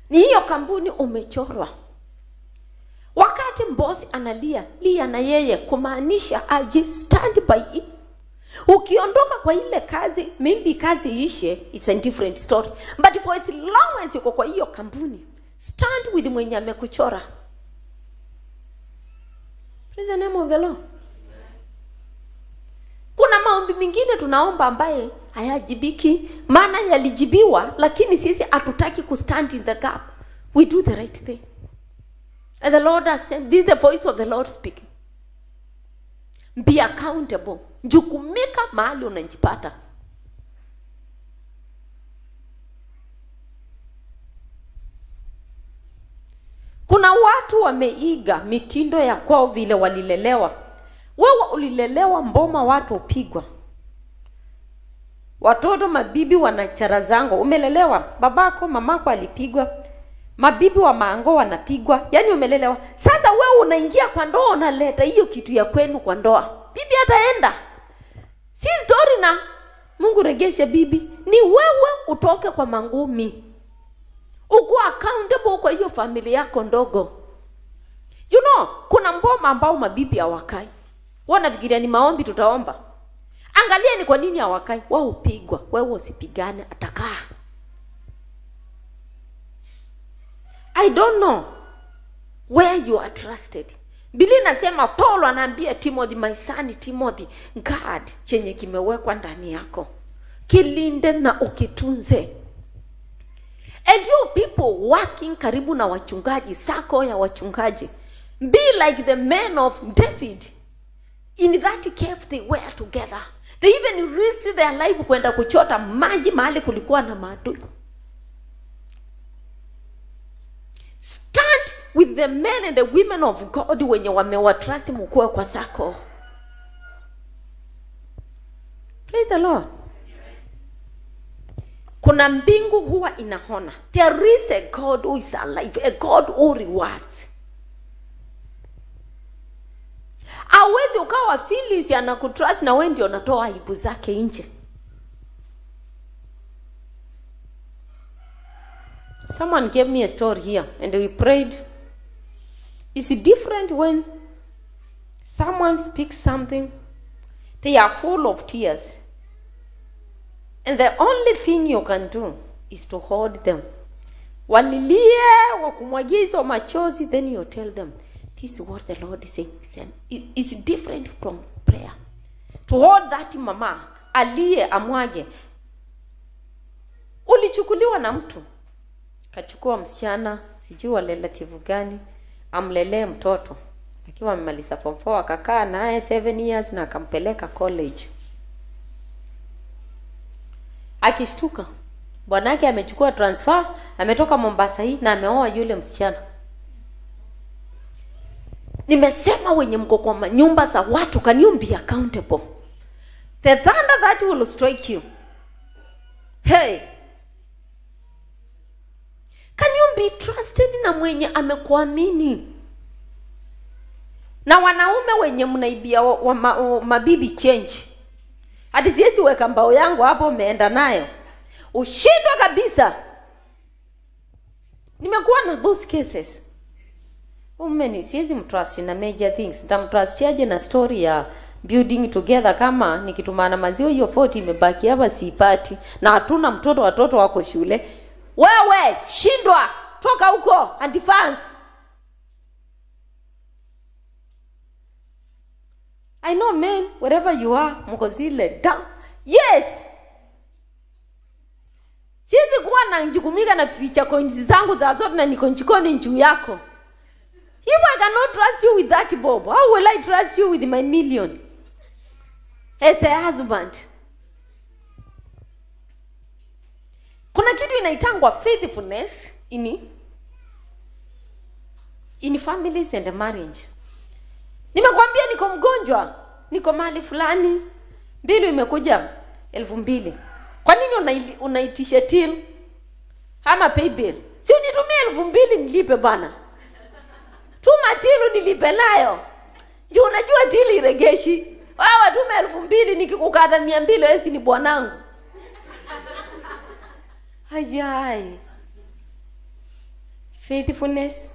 Ni hiyo kampuni umechorwa. Wakati boss analia, lia na yeye, kumaanisha aje stand by it. Ukiondoka kwa ile kazi, maybe kazi ishe, it's a different story. But for as long as uko kwa hiyo kampuni, stand with mwenye amekuchora. Praise the name of the Lord. Kuna maombi mengine tunaomba ambaye hayajibiki, maana yalijibiwa, lakini sisi hatutaki ku stand in the gap. We do the right thing. And the Lord has said, this is the voice of the Lord speaking. Be accountable. Jukumika mahali unajipata. Kuna watu wameiga mitindo ya kwao vile walilelewa. Wewe ulilelewa Mboma, watu upigwa. Watoto mabibi wanachara zango. Umelelewa babako mamako alipigwa. Mabibi wa maango wanapigwa. Yaani umelelewa. Sasa wewe unaingia kwa ndoa, unaleta hiyo kitu ya kwenu kwa ndoa. Bibi ataenda. Si story na Mungu regesha bibi. Ni wewe utoke kwa mangumi. Uko accountable kwa hiyo familia yako ndogo. You know, kuna Mboma ambao mabibi hawakai. Wanafikiria ni maombi tutaomba. Angalia ni kwa nini hawakai. Wao upigwa, wewe usipigane, atakaa. I don't know where you are trusted. Biblia inasema, Paulo anaambia Timothy, my son Timothy, God chenye kimewekwa ndani yako kilinde na ukitunze. And you people working karibu na wachungaji, sako ya wachungaji, be like the men of David. In that cave they were together. They even risked their life kwenda kuchota maji mahali kulikuwa na maadui. Stand with the men and the women of God wenye wamewatrust mkue kwa sako. Praise the Lord. Kuna mbingu huwa inahona. There is a God who is alive, a God who rewards. Hawezi ukawa Phyllis anakutrust na wewe ndio unatoa aibu zake nje. Someone gave me a story here and we prayed. It's different when someone speaks something, they are full of tears. And the only thing you can do is to hold them. Walilie wakumwagia hizo machozi, then you tell them, this is what the Lord is saying. It's different from prayer. To hold that mama, alie amwage. Ulichukuliwa na mtu. Kachukua msichana, sijui wa relative gani, amlelee mtoto. Akiwa amemaliza form 4 akakaa naye 7 years na akampeleka college. Akishtuka, bwanake amechukua transfer, ametoka Mombasa hii na ameoa yule msichana. Nimesema wenye mko kwa nyumba za watu, can you be accountable? The thunder that will strike you. Hey. Can you be trusted na mwenye amekuamini? Na wanaume wenye mnaibia mabibi change. Hadi siwezi weka mbao yangu hapo umeenda nayo. Ushindwa kabisa. Nimekuwa na those cases. Umeni siwezi mtrust na major things. Nitamtrustiaje na story ya building together kama nikitumana maziwa hiyo 40 imebaki hapa sipati na hatuna mtoto, watoto wako shule. Wewe shindwa, toka huko anti-fans. I know men, wherever you are, mko zile down. Yes. Siwezi kuwa na njukumika na ficha coins zangu za zote na niko njikoni njuu yako. If I cannot trust you with that bob, how will I trust you with my million? As a husband. Kuna kitu inaitangwa faithfulness in families and marriage. Nimekwambia niko mgonjwa, niko mahali fulani, bill imekuja 2,000. Kwa nini unaitisha till? Ama pay bill. Si unitumie 2,000 nilipe bana. Tuma till nilipe nayo. Ndio unajua till iregeshi. Wewe tuma 2,000 nikikukata 200 wewe ni bwanangu. Ayai. Faithfulness,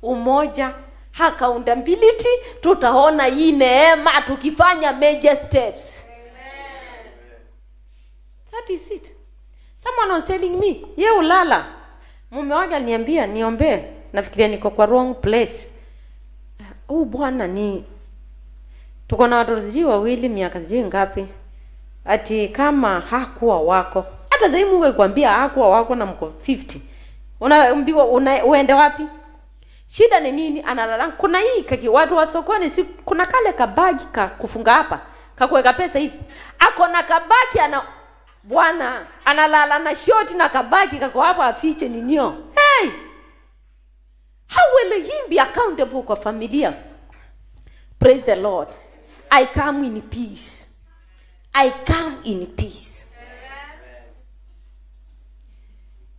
umoja, accountability, tutaona hii neema tukifanya major steps. Amen. That is it. Someone was telling me, ye ulala. Mume wake aliniambia niombe, nafikiria niko kwa wrong place. Bwana Tuko na watoto sijui wawili miaka sijui ngapi. Ati kama hakuwa wako. Hata sasa Mungu akikwambia hakuwa wako na mko 50. Unaambiwa uende wapi? Shida ni nini? Analala. Kuna hii kaki watu wa sokoni si kuna kale kabagi ka kufunga hapa. Kakuweka pesa hivi. Ako na kabaki bwana analala na shoti na kabaki kako hapa afiche ninio. Hey! How will he be accountable kwa familia? Praise the Lord. I come in peace. I come in peace.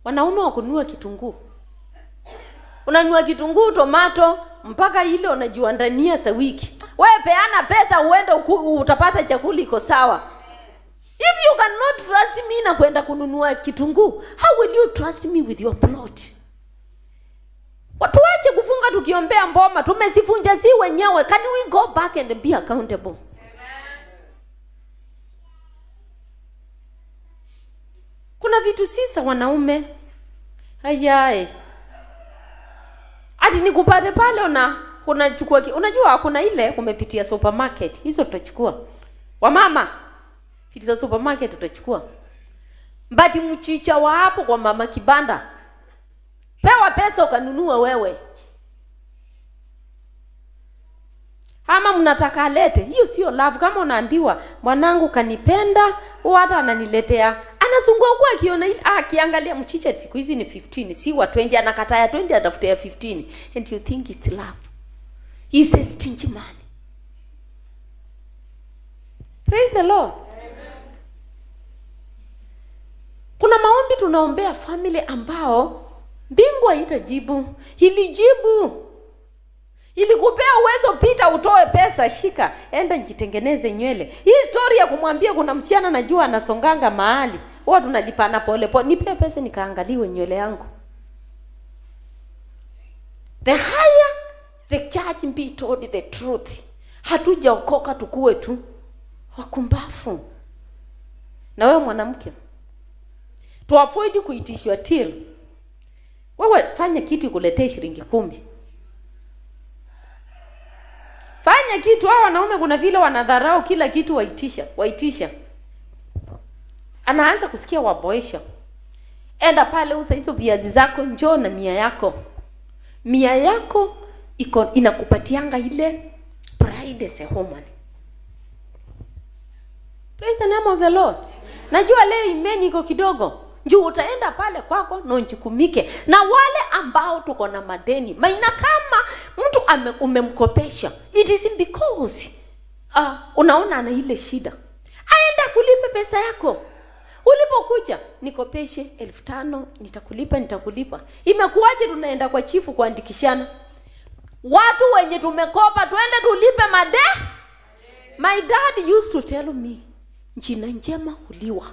Wanaume wakununua kitunguu. Unanunua kitunguu, tomato, mpaka ile unajiandania za wiki. Wewe peana pesa uende utapata chakula iko sawa. If you cannot trust me na kwenda kununua kitunguu, how will you trust me with your plot? Watu wache kufunga tukiombea mboma, tumesifunja si wenyewe. Can we go back and be accountable? Kuna vitu sisa wanaume. Hayae. Ati nikupate pale unachukua unajua kuna ile umepitia supermarket. Hizo tutachukua. Wamama, vitu za supermarket tutachukua. Mbati mchicha wa hapo kwa mama kibanda. Pewa pesa ukanunua wewe. Ama mnataka alete. Hiyo sio love. Kama unaambiwa mwanangu kanipenda, hata ananiletea. Anazunguka kwa akiona akiangalia mchicha siku hizi ni 15, si wa 20, anakataa ya 20 atafutia 15. And you think it's love. He's a stingy man. Praise the Lord. Kuna maombi tunaombea family ambao mbingu haitajibu. Ilijibu. Ilikupea uwezo pita utoe pesa, shika, enda njitengeneze nywele. Hii story ya kumwambia kuna msichana najua anasonganga mahali. Huwa tunalipana pole pole. Nipe pesa nikaangaliwe nywele yangu. The higher the church be told the truth. Hatujaokoka tukue tu wakumbafu. Na wewe mwanamke, to avoid kuitishwa till. Wewe fanya kitu ikuletee shilingi 10. Fanya kitu. Hao wanaume kuna vile wanadharau kila kitu waitisha. Anaanza kusikia waboesha. Enda pale uza hizo viazi zako, njoo na 100 yako. 100 yako inakupatianga ile pride as a woman. Praise the name of the Lord. Najua leo imeni iko kidogo. Njoo utaenda pale kwako na unjikumike. Na wale ambao tuko na madeni, maana kama mtu umemkopesha, it is because unaona ana ile shida. Aenda kulipa pesa yako. Ulipokuja nikopeshe 1500, nitakulipa. Imekuwaje tunaenda kwa chifu kuandikishana? Watu wenye tumekopa twende tulipe made. My dad used to tell me, njina njema huliwa.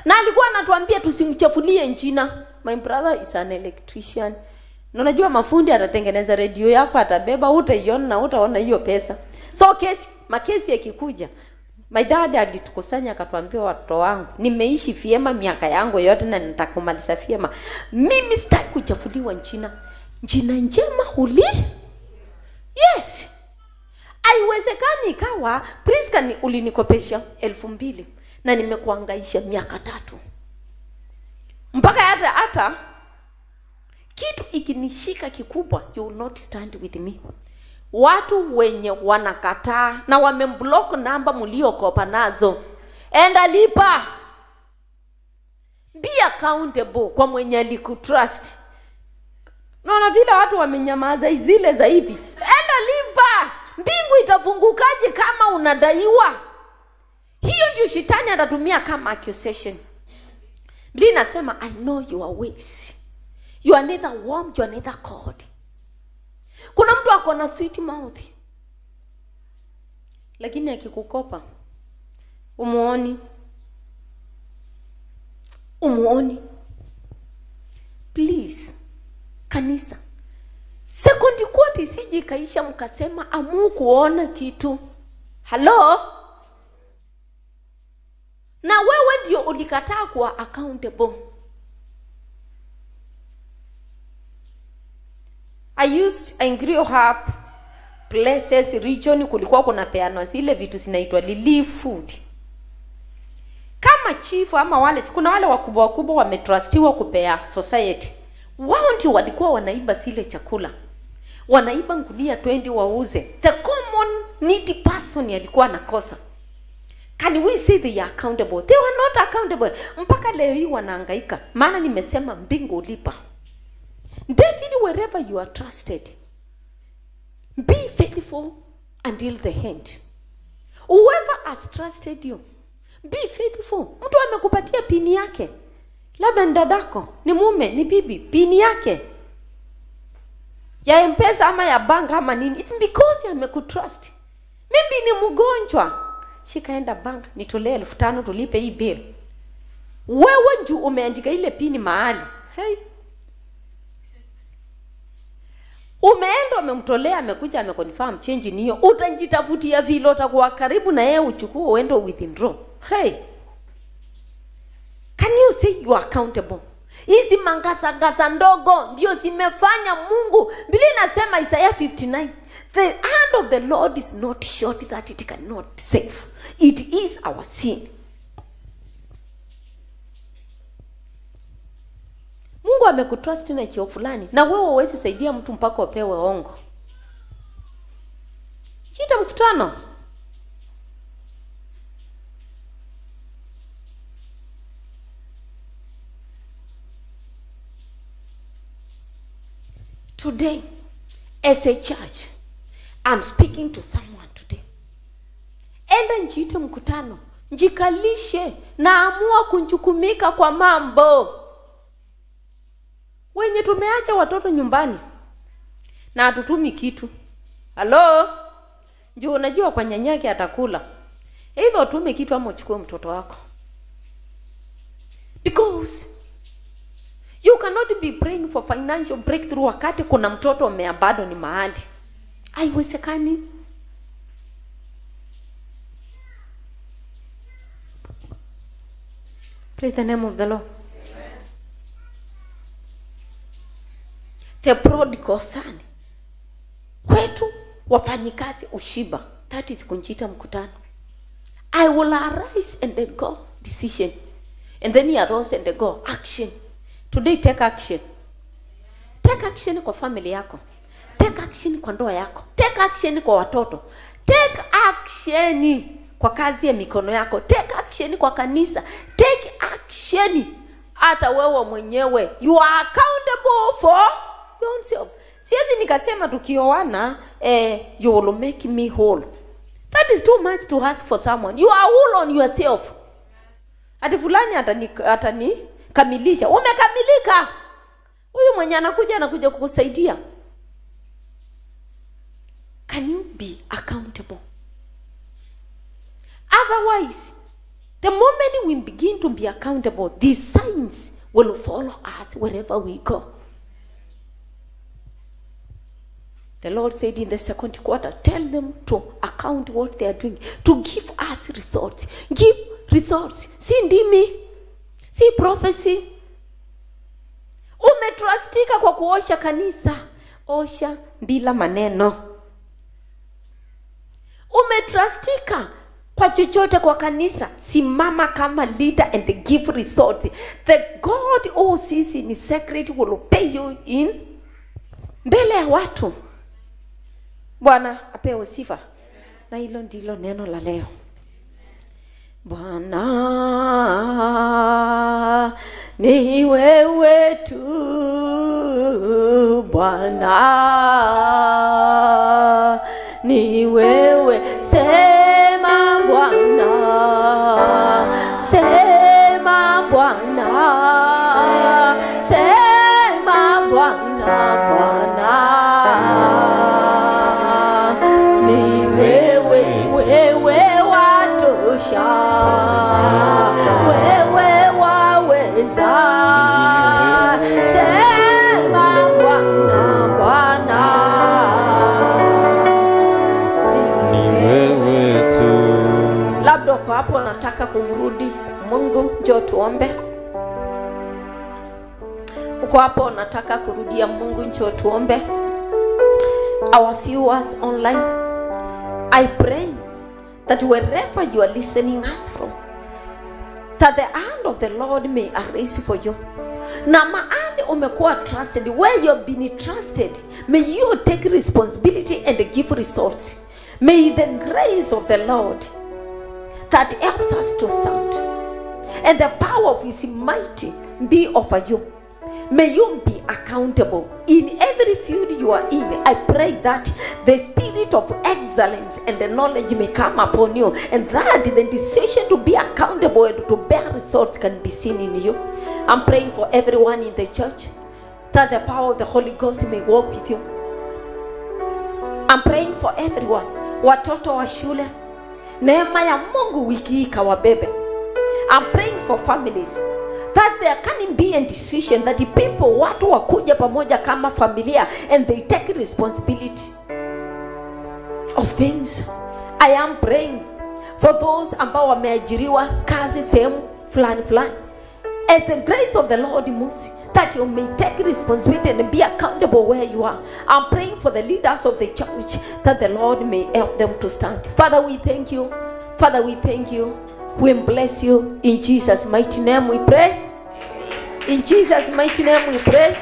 Na alikuwa anatuambia tusimchafulie njina. My brother is an electrician. Na unajua mafundi atatengeneza radio yako, atabeba, utaiona na utaona hiyo pesa. So makesi yakikuja, my dad alitukusanya akatuambia watoto wangu, nimeishi vyema miaka yangu yote na nitakumaliza vyema. Mimi sitaki kuchafuliwa njina. Njina njema Yes. Haiwezekani ikawa Priska ulinikopesha 2000 na nimekuangaisha miaka 3. Mpaka hata kitu ikinishika kikubwa, you will not stand with me. Watu wenye wanakataa na wamemblock namba mliokopa nazo, enda lipa. Be accountable kwa mwenye alikutrust. Naona vile watu wamenyamaza zile za hivi. Enda lipa. Mbingu itafungukaje kama unadaiwa? Hiyo ndio shetani atatumia kama accusation. Biblia inasema I know your ways. You are neither warm, you are neither cold. Kuna mtu ako na sweet mouth, lakini akikukopa umuoni. Please, kanisa, second quarter isije kaisha mkasema amu kuona kitu. Hello? Na wewe ndio ulikataa kuwa accountable. I grew up places region kulikuwa kuna peanwa zile vitu zinaitwa relief food. Kama chief ama wale kuna wale wakubwa wametrustiwa kupea society, wao ndio walikuwa wanaiba zile chakula, wanaiba ngunia 20 wauze. The common needy person alikuwa anakosa. Can we say they are accountable? They were not accountable. Mpaka leo hii wanahangaika. Maana nimesema mbingu ulipa. David, wherever you are trusted, be faithful until the end. Whoever has trusted you, be faithful. Mtu amekupatia pini yake, labda ni dadako, ni mume, ni bibi, pini yake ya M-Pesa ama ya bank ama nini, it's because amekutrust. Maybe ni mgonjwa, shikaenda bank, nitolee 1500 tulipe hii bill. Wewe njoo umeandika ile pini mahali, hey, umeenda umemtolea, amekuja ameconfirm change niyo, utajitafutia vile utakuwa karibu na yeye uchukue uende withdraw. Hey, can you say you are accountable? Hizi mangasa ndogo ndio zimefanya Mungu. Biblia inasema Isaiah 59, the hand of the Lord is not short that it cannot save. It is our sin. Mungu amekutrust na cheo fulani, na wewe huwezi saidia mtu mpaka upewe ongo. Chita mkutano. Today, as a church, I'm speaking to someone today. Enda njite mkutano, njikalishe, naamua kunjukumika kwa mambo. Wenye tumeacha watoto nyumbani na hatutumi kitu. Hello? Njoo unajua kwa nyanyake atakula. Either utume kitu ama uchukue mtoto wako. Because you cannot be praying for financial breakthrough wakati kuna mtoto bado ni mahali. Haiwezekani. Praise the name of the Lord. The prodigal son. Kwetu wafanyikazi ushiba. That is kunjita mkutano. I will arise and then go. Decision. And then he arose and then go. Action. Today take action. Take action kwa family yako. Take action kwa ndoa yako. Take action kwa watoto. Take action kwa kazi ya mikono yako. Take action kwa kanisa. Take action hata wewe mwenyewe. You are accountable for yourself. Siwezi nikasema tukioana you will make me whole. That is too much to ask for someone. You are whole on yourself. Ati fulani atani kamilisha. Umekamilika. Huyu mwenye anakuja kukusaidia. Can you be accountable? Otherwise, the moment we begin to be accountable, these signs will follow us wherever we go. The Lord said in the second quarter, tell them to account what they are doing, to give us results. Give results. Si ndimi, si prophecy. Umetrustika kwa kuosha kanisa, osha bila maneno. Umetrustika kwa chochote kwa kanisa, simama kama leader and give results. The God who sees in secret will pay you in mbele ya watu. Bwana apewe sifa. Na hilo ndilo neno la leo. Bwana ni wewe tu, Bwana ni wewe. Sema Bwana, sema Bwana, sema Bwana, Bwana ni wewe, wewe watosha, wewe waweza. Sema Bwana, Bwana ni wewe tu. Labda uko hapo nataka kumrudi Mungu, njoo tuombe. Uko hapo nataka kurudia Mungu, njoo tuombe. our viewers online, I pray that wherever you are listening us from, that the hand of the Lord may arise for you. Na mahali umekuwa trusted, where you have been trusted, may you take responsibility and give results. May the grace of the Lord that helps us to stand and the power of his mighty be over you. May you be accountable in every field you are in. I pray that the spirit of excellence and the knowledge may come upon you, and that the decision to be accountable and to bear results can be seen in you. I'm praying for everyone in the church, that the power of the Holy Ghost may walk with you. I'm praying for everyone, watoto wa shule, neema ya Mungu wiki hii kawabebe. I'm praying for families, that there can be a decision that the people, watu wakuja pamoja kama familia, and they take responsibility of things. I am praying for those ambao wameajiriwa kazi sehemu fulani fulani, as the grace of the Lord moves, that you may take responsibility and be accountable where you are. I'm praying for the leaders of the church, that the Lord may help them to stand. Father, we thank you. Father, we thank you. We bless you. In Jesus' mighty name we pray. In Jesus' mighty name we pray.